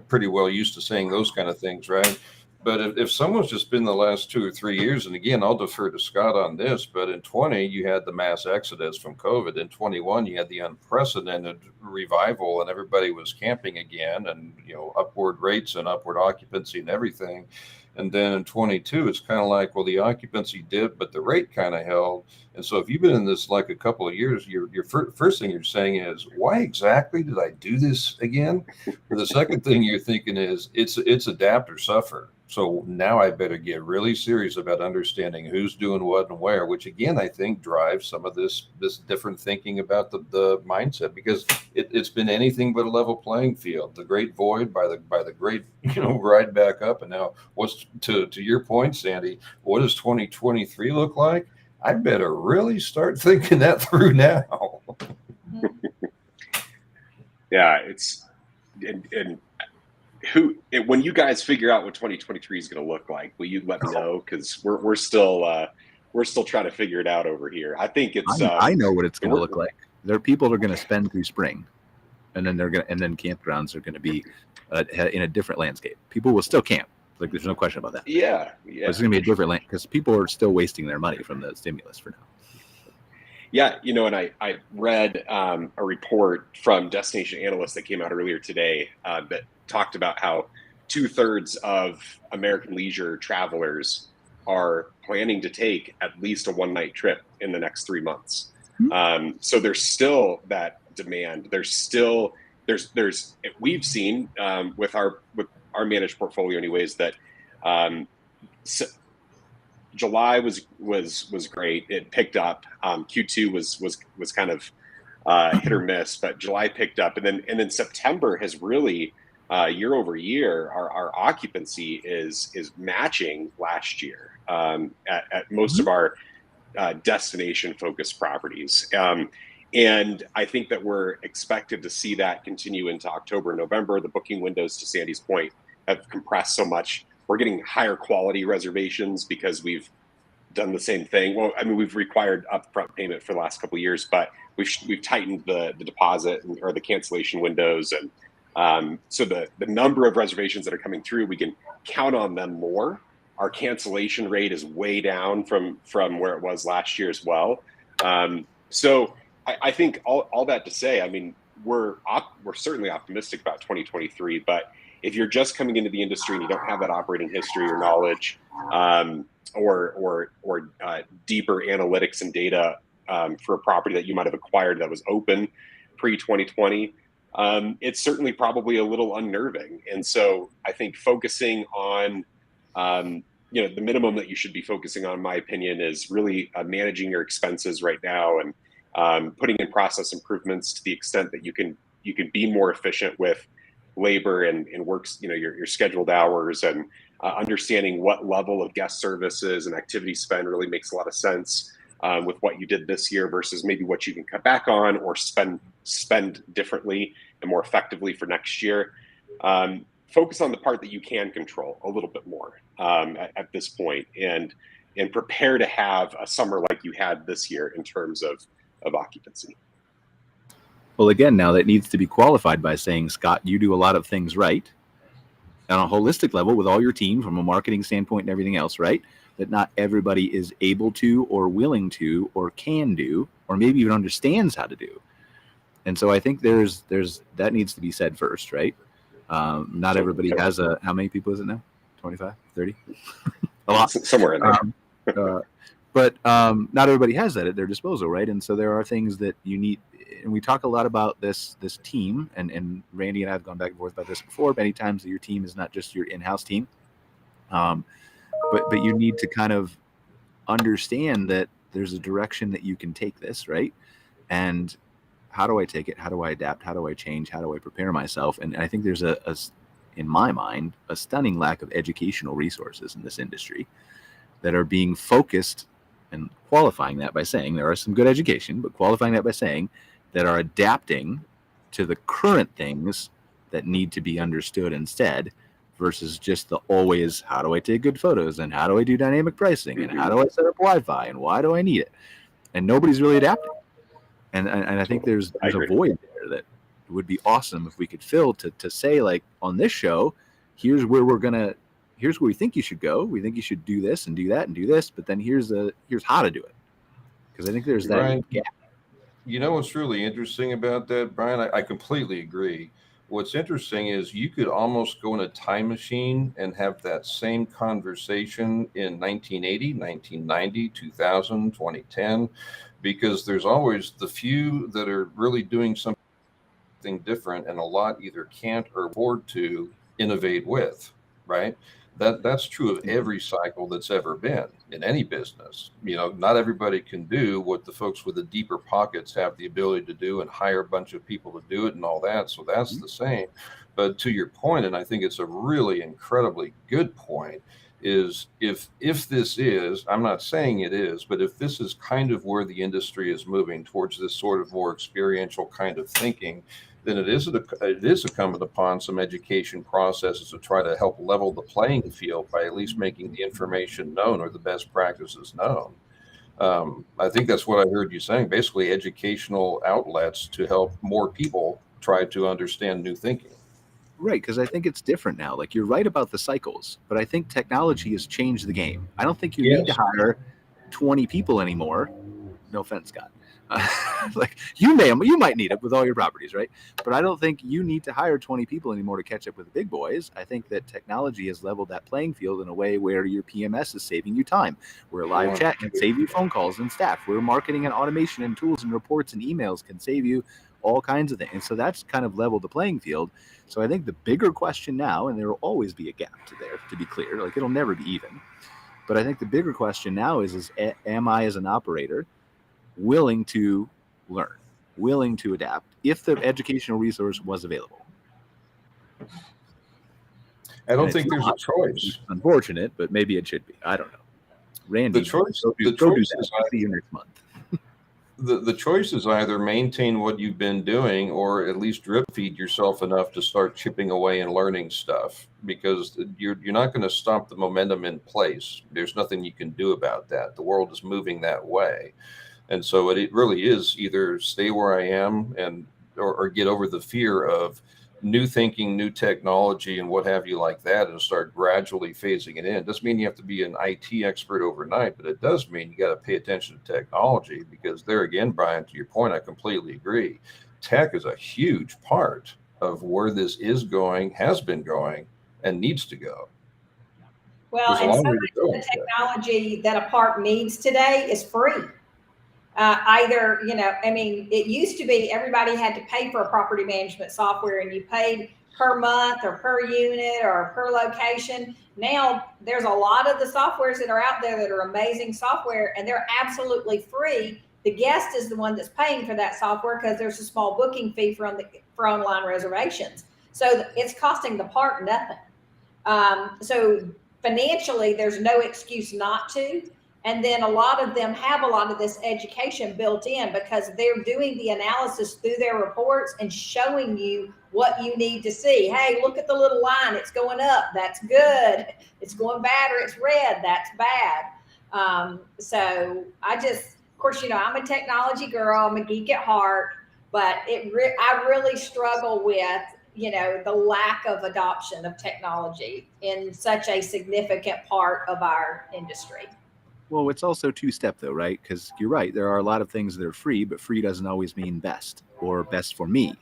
pretty well used to saying those kind of things, right? But if someone's just been the last 2 or 3 years, and again, I'll defer to Scott on this, but in 20, you had the mass exodus from COVID. In 21, you had the unprecedented revival and everybody was camping again and, upward rates and upward occupancy and everything. And then in 22, it's kind of like, well, the occupancy dipped, but the rate kind of held. And so if you've been in this like a couple of years, your first thing you're saying is, why exactly did I do this again? Or the second thing you're thinking is, it's adapt or suffer. So now I better get really serious about understanding who's doing what and where, which again, I think drives some of this different thinking about the mindset, because it's been anything but a level playing field. The great void by the great, ride back up. And now what's to your point, Sandy, what does 2023 look like? I better really start thinking that through now. Yeah, it's and when you guys figure out what 2023 is going to look like, will you let me know? Because we're still trying to figure it out over here. I think it's. I know what it's going to look like. There are people who are going to spend through spring, and then campgrounds are going to be in a different landscape. People will still camp. Like, there's no question about that. Yeah. But it's going to be a different land because people are still wasting their money from the stimulus for now. Yeah, and I read a report from Destination Analyst that came out earlier today that talked about how 2/3 of American leisure travelers are planning to take at least a one-night trip in the next 3 months. So there's still that demand. We've seen with our managed portfolio anyways that July was great. It picked up. Q2 was kind of hit or miss, but July picked up, and then September has really year over year our occupancy is matching last year at most of our destination focused properties. And I think that we're expected to see that continue into October and November. The booking windows, to Sandy's point, have compressed so much. We're getting higher quality reservations because we've done the same thing. Well, I mean, we've required upfront payment for the last couple of years, but we've tightened the deposit or the cancellation windows. And so the number of reservations that are coming through, we can count on them more. Our cancellation rate is way down from where it was last year as well. So I think all that to say, I mean, we're certainly optimistic about 2023, but if you're just coming into the industry and you don't have that operating history or knowledge, or deeper analytics and data for a property that you might have acquired that was open pre-2020, it's certainly probably a little unnerving. And so I think focusing on, the minimum that you should be focusing on, in my opinion, is really managing your expenses right now and putting in process improvements to the extent that you can be more efficient with labor and works, your scheduled hours, and understanding what level of guest services and activity spend really makes a lot of sense with what you did this year versus maybe what you can cut back on or spend differently and more effectively for next year. Focus on the part that you can control a little bit more at this point, and prepare to have a summer like you had this year in terms of occupancy. Well, again, now that needs to be qualified by saying, Scott, you do a lot of things right on a holistic level with all your team from a marketing standpoint and everything else, right? That not everybody is able to or willing to or can do or maybe even understands how to do. And so I think there's that needs to be said first, right? Not everybody has how many people is it now? 25, 30? A lot. Somewhere in there. But not everybody has that at their disposal, right? And so there are things that you need. And we talk a lot about this team, and Randy and I have gone back and forth about this before many times, that your team is not just your in-house team, but you need to kind of understand that there's a direction that you can take this, right? And how do I take it? How do I adapt? How do I change? How do I prepare myself? And I think there's in my mind, a stunning lack of educational resources in this industry that are being focused, and qualifying that by saying there are some good education, but qualifying that by saying that are adapting to the current things that need to be understood instead, versus just the always, how do I take good photos, and how do I do dynamic pricing, and how do I set up Wi-Fi, and why do I need it? And nobody's really adapting. And I think there's a void there that would be awesome if we could fill, to say, like, on this show, here's where we think you should go. We think you should do this and do that and do this, but then here's how to do it. Because I think there's that gap. You know what's really interesting about that, Brian? I completely agree. What's interesting is you could almost go in a time machine and have that same conversation in 1980, 1990, 2000, 2010, because there's always the few that are really doing something different, and a lot either can't or afford to innovate with, right? That's true of every cycle that's ever been in any business. You know, not everybody can do what the folks with the deeper pockets have the ability to do, and hire a bunch of people to do it and all that. So that's the same. But to your point, and I think it's a really incredibly good point, is if this is, I'm not saying it is, but if this is kind of where the industry is moving towards, this sort of more experiential kind of thinking, then it is incumbent upon some education processes to try to help level the playing field by at least making the information known, or the best practices known. I think that's what I heard you saying, basically educational outlets to help more people try to understand new thinking. Right, because I think it's different now. Like, you're right about the cycles, but I think technology has changed the game. I don't think you need to hire 20 people anymore. No offense, Scott. Like, you might need it with all your properties, right? But I don't think you need to hire 20 people anymore to catch up with the big boys. I think that technology has leveled that playing field in a way where your PMS is saving you time, where live chat can save you phone calls and staff, where marketing and automation and tools and reports and emails can save you all kinds of things. And so that's kind of leveled the playing field. So I think the bigger question now, and there will always be a gap to be clear, like, it'll never be even. But I think the bigger question now is am I, as an operator, willing to learn, willing to adapt, if the educational resource was available? I don't think there's a choice. It's unfortunate, but maybe it should be. I don't know. Randy, the choice is see you next month. The choice is either maintain what you've been doing, or at least drip feed yourself enough to start chipping away and learning stuff, because you're not going to stop the momentum in place. There's nothing you can do about that. The world is moving that way. And so it really is either stay where I am or get over the fear of new thinking, new technology, and what have you like that, and start gradually phasing it in. It doesn't mean you have to be an IT expert overnight, but it does mean you got to pay attention to technology, because there again, Brian, to your point, I completely agree. Tech is a huge part of where this is going, has been going, and needs to go. Well, and so much of the technology that a park needs today is free. Either, it used to be everybody had to pay for a property management software, and you paid per month or per unit or per location. Now there's a lot of the softwares that are out there that are amazing software, and they're absolutely free. The guest is the one that's paying for that software, because there's a small booking fee for online reservations. So it's costing the park nothing. So financially, there's no excuse not to. And then a lot of them have a lot of this education built in, because they're doing the analysis through their reports and showing you what you need to see. Hey, look at the little line. It's going up. That's good. It's going bad, or it's red. That's bad. So of course, I'm a technology girl. I'm a geek at heart, but I really struggle with, the lack of adoption of technology in such a significant part of our industry. Well, it's also two-step, though, right? Because you're right. There are a lot of things that are free, but free doesn't always mean best or best for me.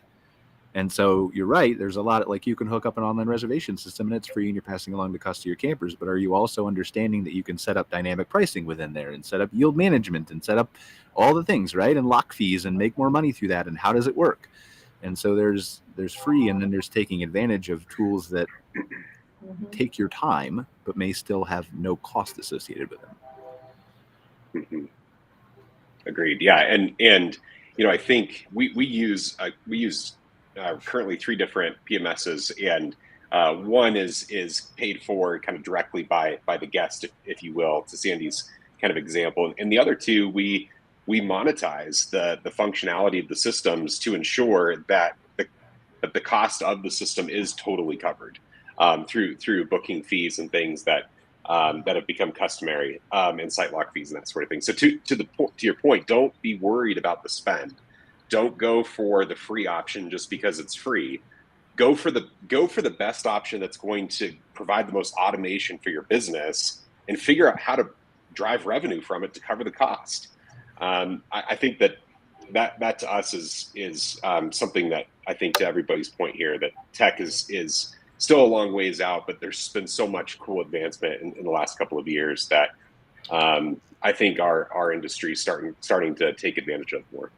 And so you're right. There's a lot of, like, you can hook up an online reservation system and it's free and you're passing along the cost to your campers. But are you also understanding that you can set up dynamic pricing within there and set up yield management and set up all the things, right? And lock fees and make more money through that. And how does it work? And so there's free, and then there's taking advantage of tools that take your time, but may still have no cost associated with them. Mm-hmm. Agreed. Yeah. And, you know, I think we use currently 3 different PMSs, and one is paid for kind of directly by the guest, if you will, to Sandy's kind of example. And the other 2, we monetize the functionality of the systems to ensure that the cost of the system is totally covered through booking fees and things that have become customary, and site lock fees and that sort of thing. So to your point, don't be worried about the spend. Don't go for the free option just because it's free. Go for the best option that's going to provide the most automation for your business, and figure out how to drive revenue from it to cover the cost. I think that to us is something that, I think, to everybody's point here, that tech is still a long ways out, but there's been so much cool advancement in the last couple of years that I think our industry is starting to take advantage of more.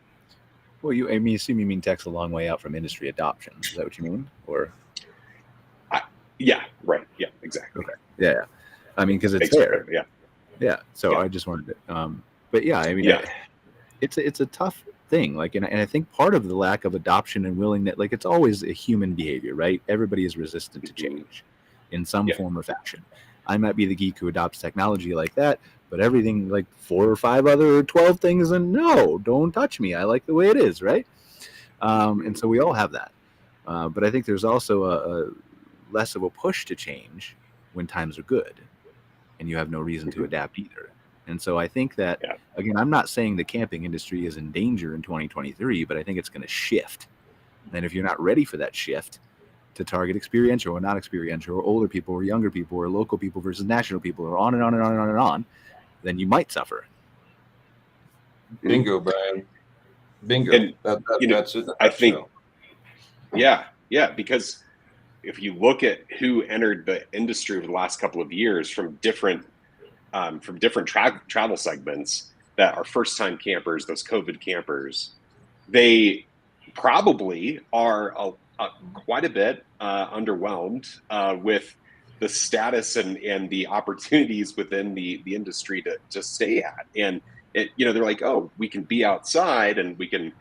Well, you mean tech's a long way out from industry adoption. Is that what you mean? Or yeah, right. Yeah, exactly. Okay. Yeah. I mean, because it's there. Yeah. Yeah. So yeah. I just wanted to, but yeah, I mean, yeah. It's a tough thing. Like, and I think part of the lack of adoption and willingness, like, it's always a human behavior, right? Everybody is resistant to change in some form or fashion. I might be the geek who adopts technology like that, but everything, like 4 or 5 other 12 things, and no, don't touch me. I like the way it is, right? And so we all have that. But I think there's also a less of a push to change when times are good, and you have no reason to adapt either. And so I think that, again, I'm not saying the camping industry is in danger in 2023, but I think it's going to shift. And if you're not ready for that shift to target experiential or not experiential, or older people or younger people or local people versus national people, or on and on and on and on and on, then you might suffer. Bingo, Brian. Bingo. And, that's it. I think, because if you look at who entered the industry over the last couple of years from different travel segments that are first-time campers, those COVID campers, they probably are quite a bit underwhelmed with the status and the opportunities within the industry to stay at. And they're like, oh, we can be outside and we can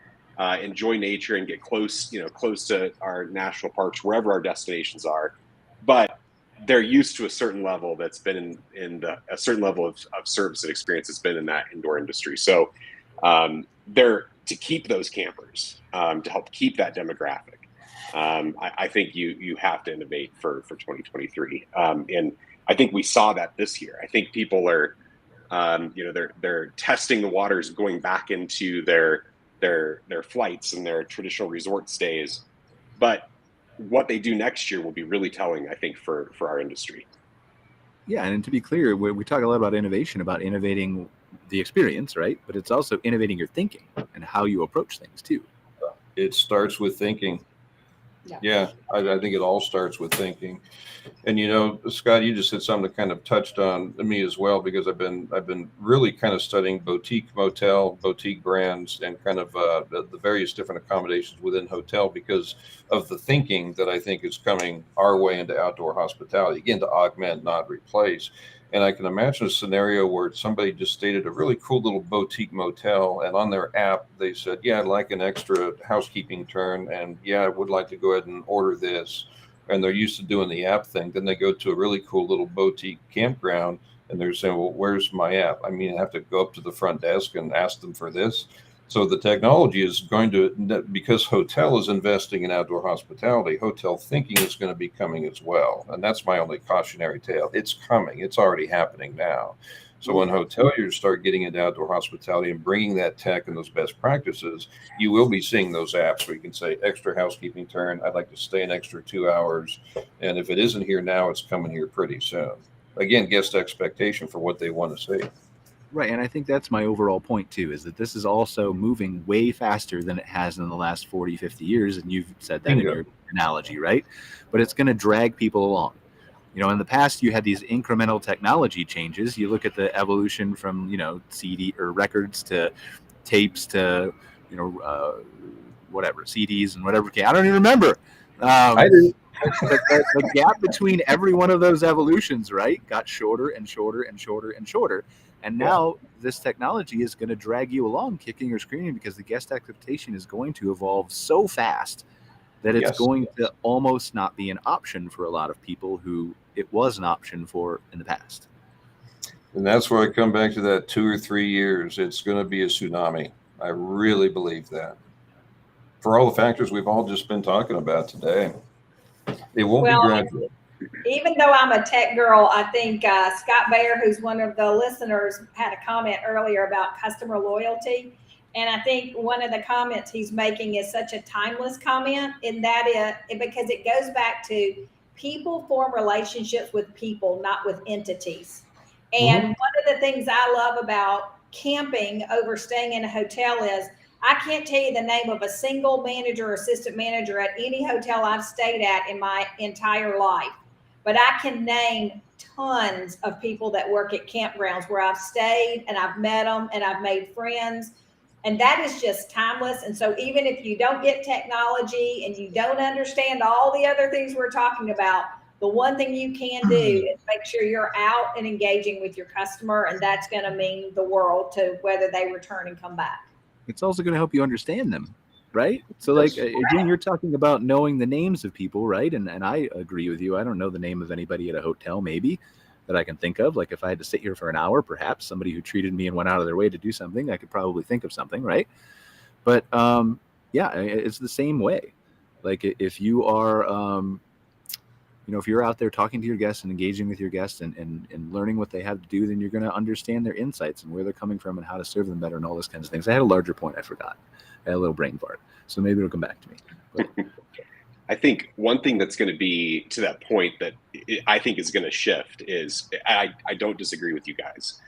enjoy nature and get close to our national parks, wherever our destinations are. But they're used to a certain level that's been a certain level of service and experience that's been in that indoor industry. So they're to keep those campers, to help keep that demographic. I think you have to innovate for 2023. And I think we saw that this year. I think people are, they're testing the waters, going back into their flights and their traditional resort stays. But what they do next year will be really telling, I think, for our industry. Yeah, and to be clear, we talk a lot about innovation, about innovating the experience, right? But it's also innovating your thinking and how you approach things too. It starts with thinking. Yeah, I think it all starts with thinking. And Scott, you just said something that kind of touched on me as well, because I've been really kind of studying boutique motel, boutique brands, and kind of the various different accommodations within hotel, because of the thinking that I think is coming our way into outdoor hospitality, again, to augment, not replace. And I can imagine a scenario where somebody just stated a really cool little boutique motel, and on their app, they said, yeah, I'd like an extra housekeeping turn, and yeah, I would like to go ahead and order this. And they're used to doing the app thing. Then they go to a really cool little boutique campground, and they're saying, well, where's my app? I mean, I have to go up to the front desk and ask them for this. So the technology is going to, because hotel is investing in outdoor hospitality, hotel thinking is going to be coming as well. And that's my only cautionary tale. It's coming. It's already happening now. So when hoteliers start getting into outdoor hospitality and bringing that tech and those best practices, you will be seeing those apps where you can say extra housekeeping turn. I'd like to stay an extra 2 hours. And if it isn't here now, it's coming here pretty soon. Again, guest expectation for what they want to see. Right, and I think that's my overall point too, is that this is also moving way faster than it has in the last 40, 50 years, and you've said that in your analogy, right? But it's going to drag people along. In the past, you had these incremental technology changes. You look at the evolution from, CD or records to tapes to, whatever, CDs and whatever. I don't even remember. I do. But the gap between every one of those evolutions, right, got shorter and shorter and shorter and shorter. And now this technology is going to drag you along, kicking or screaming, because the guest expectation is going to evolve so fast that it's going to almost not be an option for a lot of people who it was an option for in the past. And that's where I come back to that 2 or 3 years. It's going to be a tsunami. I really believe that. For all the factors we've all just been talking about today. It won't be gradual. Even though I'm a tech girl, I think Scott Baer, who's one of the listeners, had a comment earlier about customer loyalty. And I think one of the comments he's making is such a timeless comment, in that because it goes back to people form relationships with people, not with entities. And one of the things I love about camping over staying in a hotel is I can't tell you the name of a single manager or assistant manager at any hotel I've stayed at in my entire life. But I can name tons of people that work at campgrounds where I've stayed and I've met them and I've made friends. And that is just timeless. And so even if you don't get technology and you don't understand all the other things we're talking about, the one thing you can do is make sure you're out and engaging with your customer. And that's going to mean the world to whether they return and come back. It's also going to help you understand them, right? So again, you're talking about knowing the names of people, right? And I agree with you. I don't know the name of anybody at a hotel, maybe, that I can think of. Like if I had to sit here for an hour, perhaps somebody who treated me and went out of their way to do something, I could probably think of something, right? But it's the same way. Like if you are, if you're out there talking to your guests and engaging with your guests and learning what they have to do, then you're going to understand their insights and where they're coming from and how to serve them better and all those kinds of things. I had a larger point I forgot. I had a little brain fart. So maybe it'll come back to me. But I think one thing that's going to be to that point that I think is going to shift is I don't disagree with you guys.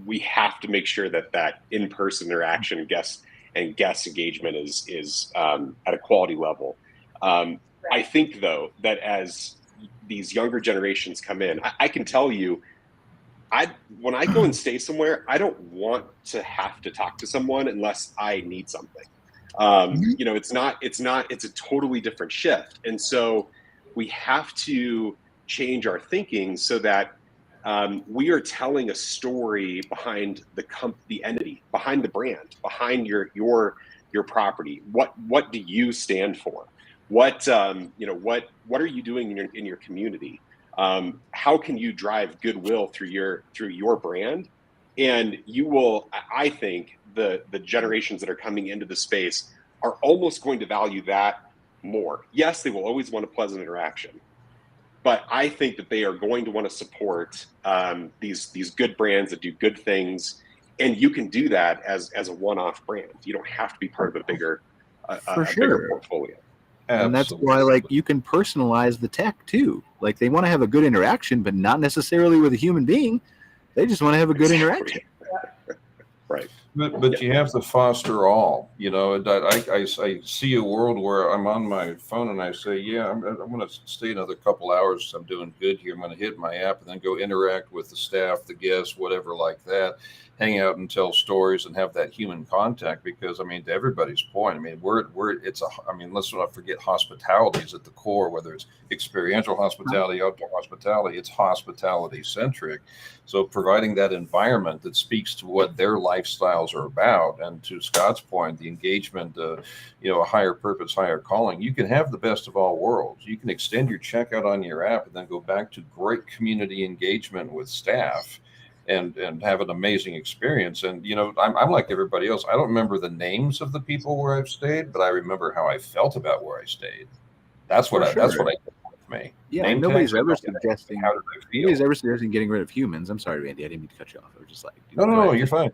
We have to make sure that in-person interaction, guest engagement is at a quality level. I think, though, that as these younger generations come in, I can tell you, when I go and stay somewhere, I don't want to have to talk to someone unless I need something. It's a totally different shift. And so we have to change our thinking so that we are telling a story behind the entity, behind the brand, behind your property. What do you stand for? What are you doing in your community? How can you drive goodwill through your brand? And you will, I think, the generations that are coming into the space are almost going to value that more. Yes, they will always want a pleasant interaction, but I think that they are going to want to support these good brands that do good things, and you can do that as a one-off brand. You don't have to be part of a bigger bigger portfolio. And that's why, you can personalize the tech too. Like they want to have a good interaction, but not necessarily with a human being. They just want to have a good interaction. Right. But you have to foster all. I see a world where I'm on my phone and I say, I'm going to stay another couple hours. I'm doing good here. I'm going to hit my app and then go interact with the staff, the guests, whatever like that. Hang out and tell stories and have that human contact, because to everybody's point, let's not forget hospitality is at the core, whether it's experiential hospitality, outdoor hospitality, it's hospitality centric. So providing that environment that speaks to what their lifestyles are about, and to Scott's point, the engagement, a higher purpose, higher calling, you can have the best of all worlds. You can extend your checkout on your app and then go back to great community engagement with staff and have an amazing experience. And, I'm like everybody else. I don't remember the names of the people where I've stayed, but I remember how I felt about where I stayed. That's what I did with me. Yeah, nobody's ever suggesting getting rid of humans. I'm sorry, Randy, I didn't mean to cut you off. I was just like, no, you're fine.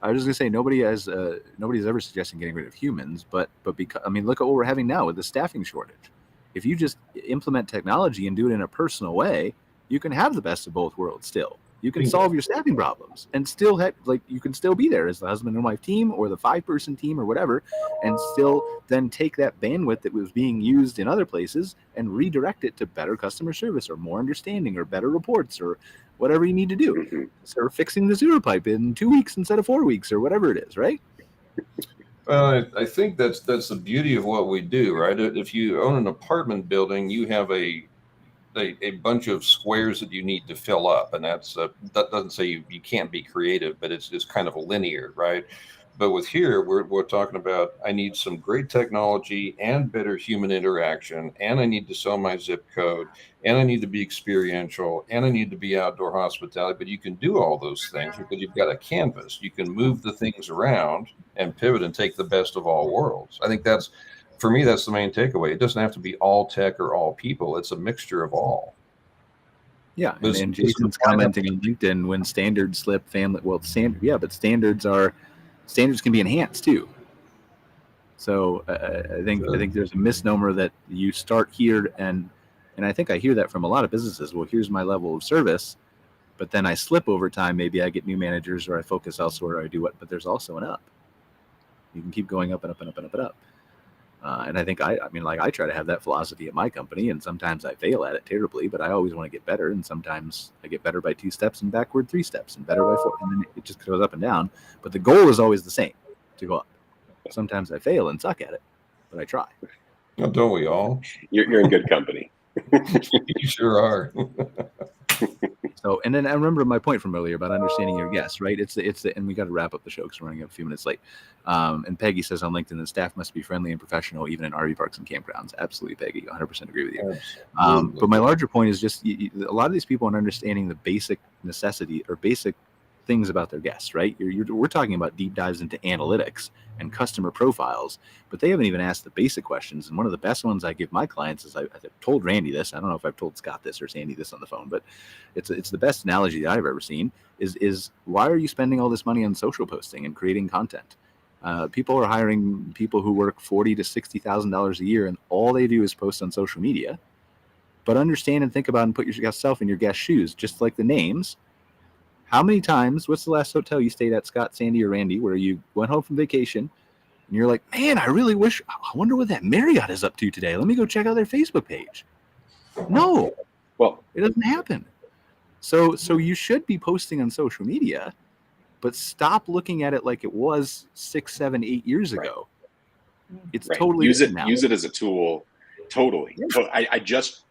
I was just gonna say nobody's ever suggesting getting rid of humans, but because look at what we're having now with the staffing shortage. If you just implement technology and do it in a personal way, you can have the best of both worlds still. You can solve your staffing problems and still have, like, you can still be there as the husband and wife team or the 5-person team or whatever, and still then take that bandwidth that was being used in other places and redirect it to better customer service or more understanding or better reports or whatever you need to do. So fixing the sewer pipe in 2 weeks instead of 4 weeks or whatever it is, right? I think that's the beauty of what we do, right? If you own an apartment building, you have a bunch of squares that you need to fill up, and that doesn't say you can't be creative, but it's just kind of linear, right? But with here, we're talking about, I need some great technology and better human interaction, and I need to sell my zip code, and I need to be experiential, and I need to be outdoor hospitality. But you can do all those things because you've got a canvas. You can move the things around and pivot and take the best of all worlds. I think for me, that's the main takeaway. It doesn't have to be all tech or all people. It's a mixture of all. Yeah, and Jason's commenting on LinkedIn when standards slip, but standards can be enhanced too. So I think there's a misnomer that you start here, and I think I hear that from a lot of businesses. Well, here's my level of service, but then I slip over time. Maybe I get new managers, or I focus elsewhere, or I do what. But there's also an up. You can keep going up and up and up and up and up. And I think I try to have that philosophy at my company, and sometimes I fail at it terribly, but I always want to get better. And sometimes I get better by 2 steps and backward 3 steps and better by 4. And then it just goes up and down. But the goal is always the same, to go up. Sometimes I fail and suck at it, but I try. Well, don't we all? You're in good company. You sure are. So, and then I remember my point from earlier about understanding your guests, right? And we got to wrap up the show because we're running up a few minutes late. And Peggy says on LinkedIn, the staff must be friendly and professional, even in RV parks and campgrounds. Absolutely, Peggy, 100% agree with you. But my larger point is just a lot of these people aren't understanding the basic necessity or basic things about their guests, right? We're talking about deep dives into analytics and customer profiles, but they haven't even asked the basic questions. And one of the best ones I give my clients is, I've told Randy this. I don't know if I've told Scott this or Sandy this on the phone, but it's the best analogy that I've ever seen is why are you spending all this money on social posting and creating content? People are hiring people who work $40,000 to $60,000 a year, and all they do is post on social media. But understand and think about and put yourself in your guest's shoes, just like the names. How many times, what's the last hotel you stayed at, Scott, Sandy, or Randy, where you went home from vacation and you're like, man, I wonder what that Marriott is up to today. Let me go check out their Facebook page. No, well, it doesn't happen. So you should be posting on social media, but stop looking at it like it was 6, 7, 8 years ago. It's totally use it. now. Use it as a tool. Totally. I just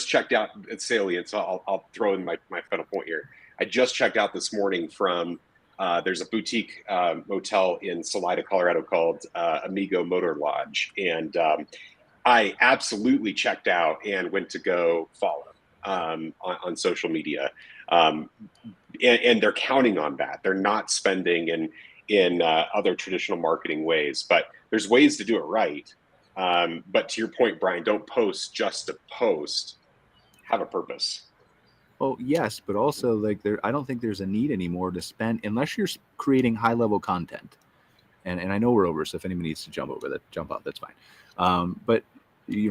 checked out at Salient, so I'll throw in my final point here. I just checked out this morning from there's a boutique motel in Salida, Colorado called Amigo Motor Lodge, and I absolutely checked out and went to go follow on social media, and they're counting on that. They're not spending in other traditional marketing ways, but there's ways to do it right. But to your point, Brian, don't post just to post. Have a purpose. Well, yes, but also I don't think there's a need anymore to spend unless you're creating high level content. And I know we're over, so if anybody needs to jump out, that's fine. But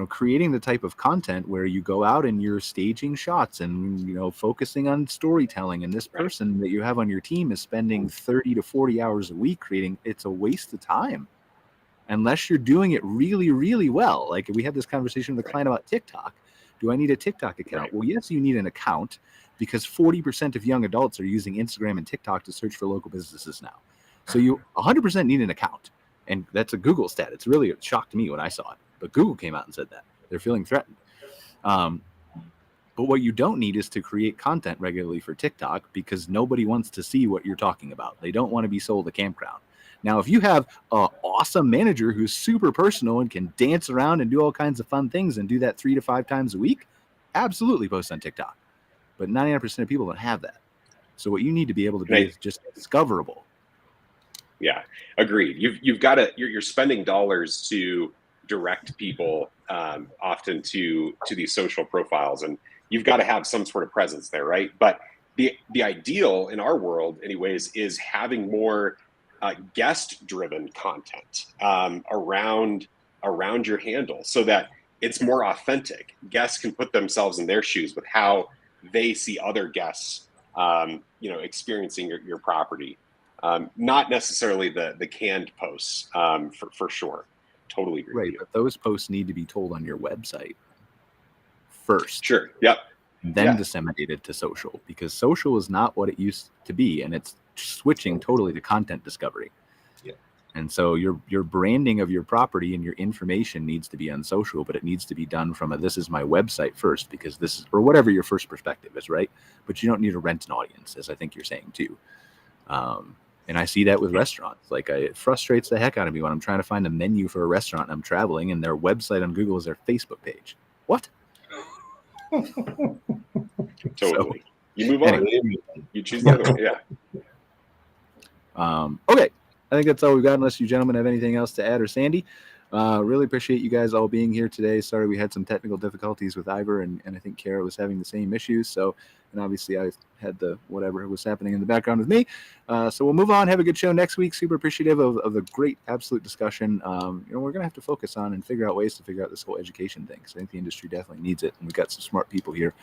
creating the type of content where you go out and you're staging shots and focusing on storytelling, and this person that you have on your team is spending 30 to 40 hours a week creating. It's a waste of time. Unless you're doing it really, really well. Like we had this conversation with a client about TikTok. Do I need a TikTok account? Right. Well, yes, you need an account because 40% of young adults are using Instagram and TikTok to search for local businesses now. So you 100% need an account. And that's a Google stat. It's really a shock to me when I saw it. But Google came out and said that. They're feeling threatened. But what you don't need is to create content regularly for TikTok because nobody wants to see what you're talking about. They don't want to be sold a campground. Now, if you have an awesome manager who's super personal and can dance around and do all kinds of fun things and do that 3 to 5 times a week, absolutely post on TikTok. But 99% of people don't have that. So what you need to be able to be is just discoverable. Yeah, agreed. You've got to. You're spending dollars to direct people often to these social profiles, and you've got to have some sort of presence there, right? But the ideal in our world, anyways, is having more guest-driven content around your handle, so that it's more authentic. Guests can put themselves in their shoes with how they see other guests experiencing your property. Not necessarily the canned posts, for sure. Totally agree. Right, but those posts need to be told on your website first. Sure. Yep. Then disseminated to social, because social is not what it used to be, and it's switching totally to content discovery. Yeah. And so your branding of your property and your information needs to be on social, but it needs to be done from this is my website first, because this is, or whatever your first perspective is, right? But you don't need to rent an audience, as I think you're saying too. And I see that with restaurants. Like, it frustrates the heck out of me when I'm trying to find a menu for a restaurant and I'm traveling and their website on Google is their Facebook page. What? Totally. So, you move on. Anyway. You choose the other one. Yeah. Okay. I think that's all we've got, unless you gentlemen have anything else to add, or Sandy. Really appreciate you guys all being here today. Sorry we had some technical difficulties with Ivar, and I think Cara was having the same issues. So, and obviously I had the whatever was happening in the background with me. So we'll move on. Have a good show next week. Super appreciative of the great, absolute discussion. We're going to have to focus on and figure out ways to figure out this whole education thing. So I think the industry definitely needs it. And we've got some smart people here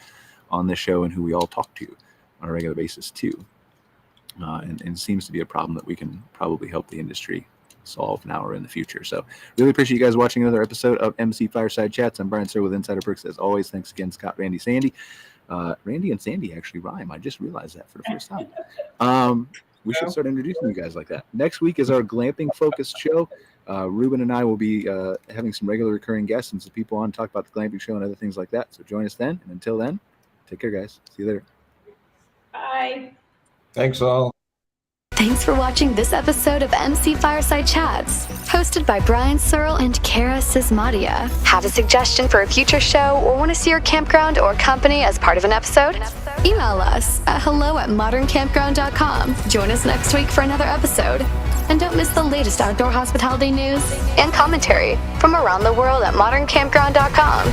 on this show and who we all talk to on a regular basis too. And it seems to be a problem that we can probably help the industry solve now or in the future. So really appreciate you guys watching another episode of MC Fireside Chats. I'm Brian Searl with Insider Perks. As always, thanks again, Scott, Randy, Sandy. Randy and Sandy actually rhyme. I just realized that for the first time. We should start introducing you guys like that. Next week is our glamping focused show. Ruben and I will be having some regular recurring guests and some people on to talk about the glamping show and other things like that. So join us then. And until then, take care, guys. See you later. Bye. Thanks all. Thanks for watching this episode of MC Fireside Chats, hosted by Brian Searl and Cara Csizmadia. Have a suggestion for a future show, or want to see your campground or company as part of an episode? Email us at hello@moderncampground.com. Join us next week for another episode. And don't miss the latest outdoor hospitality news and commentary from around the world at moderncampground.com.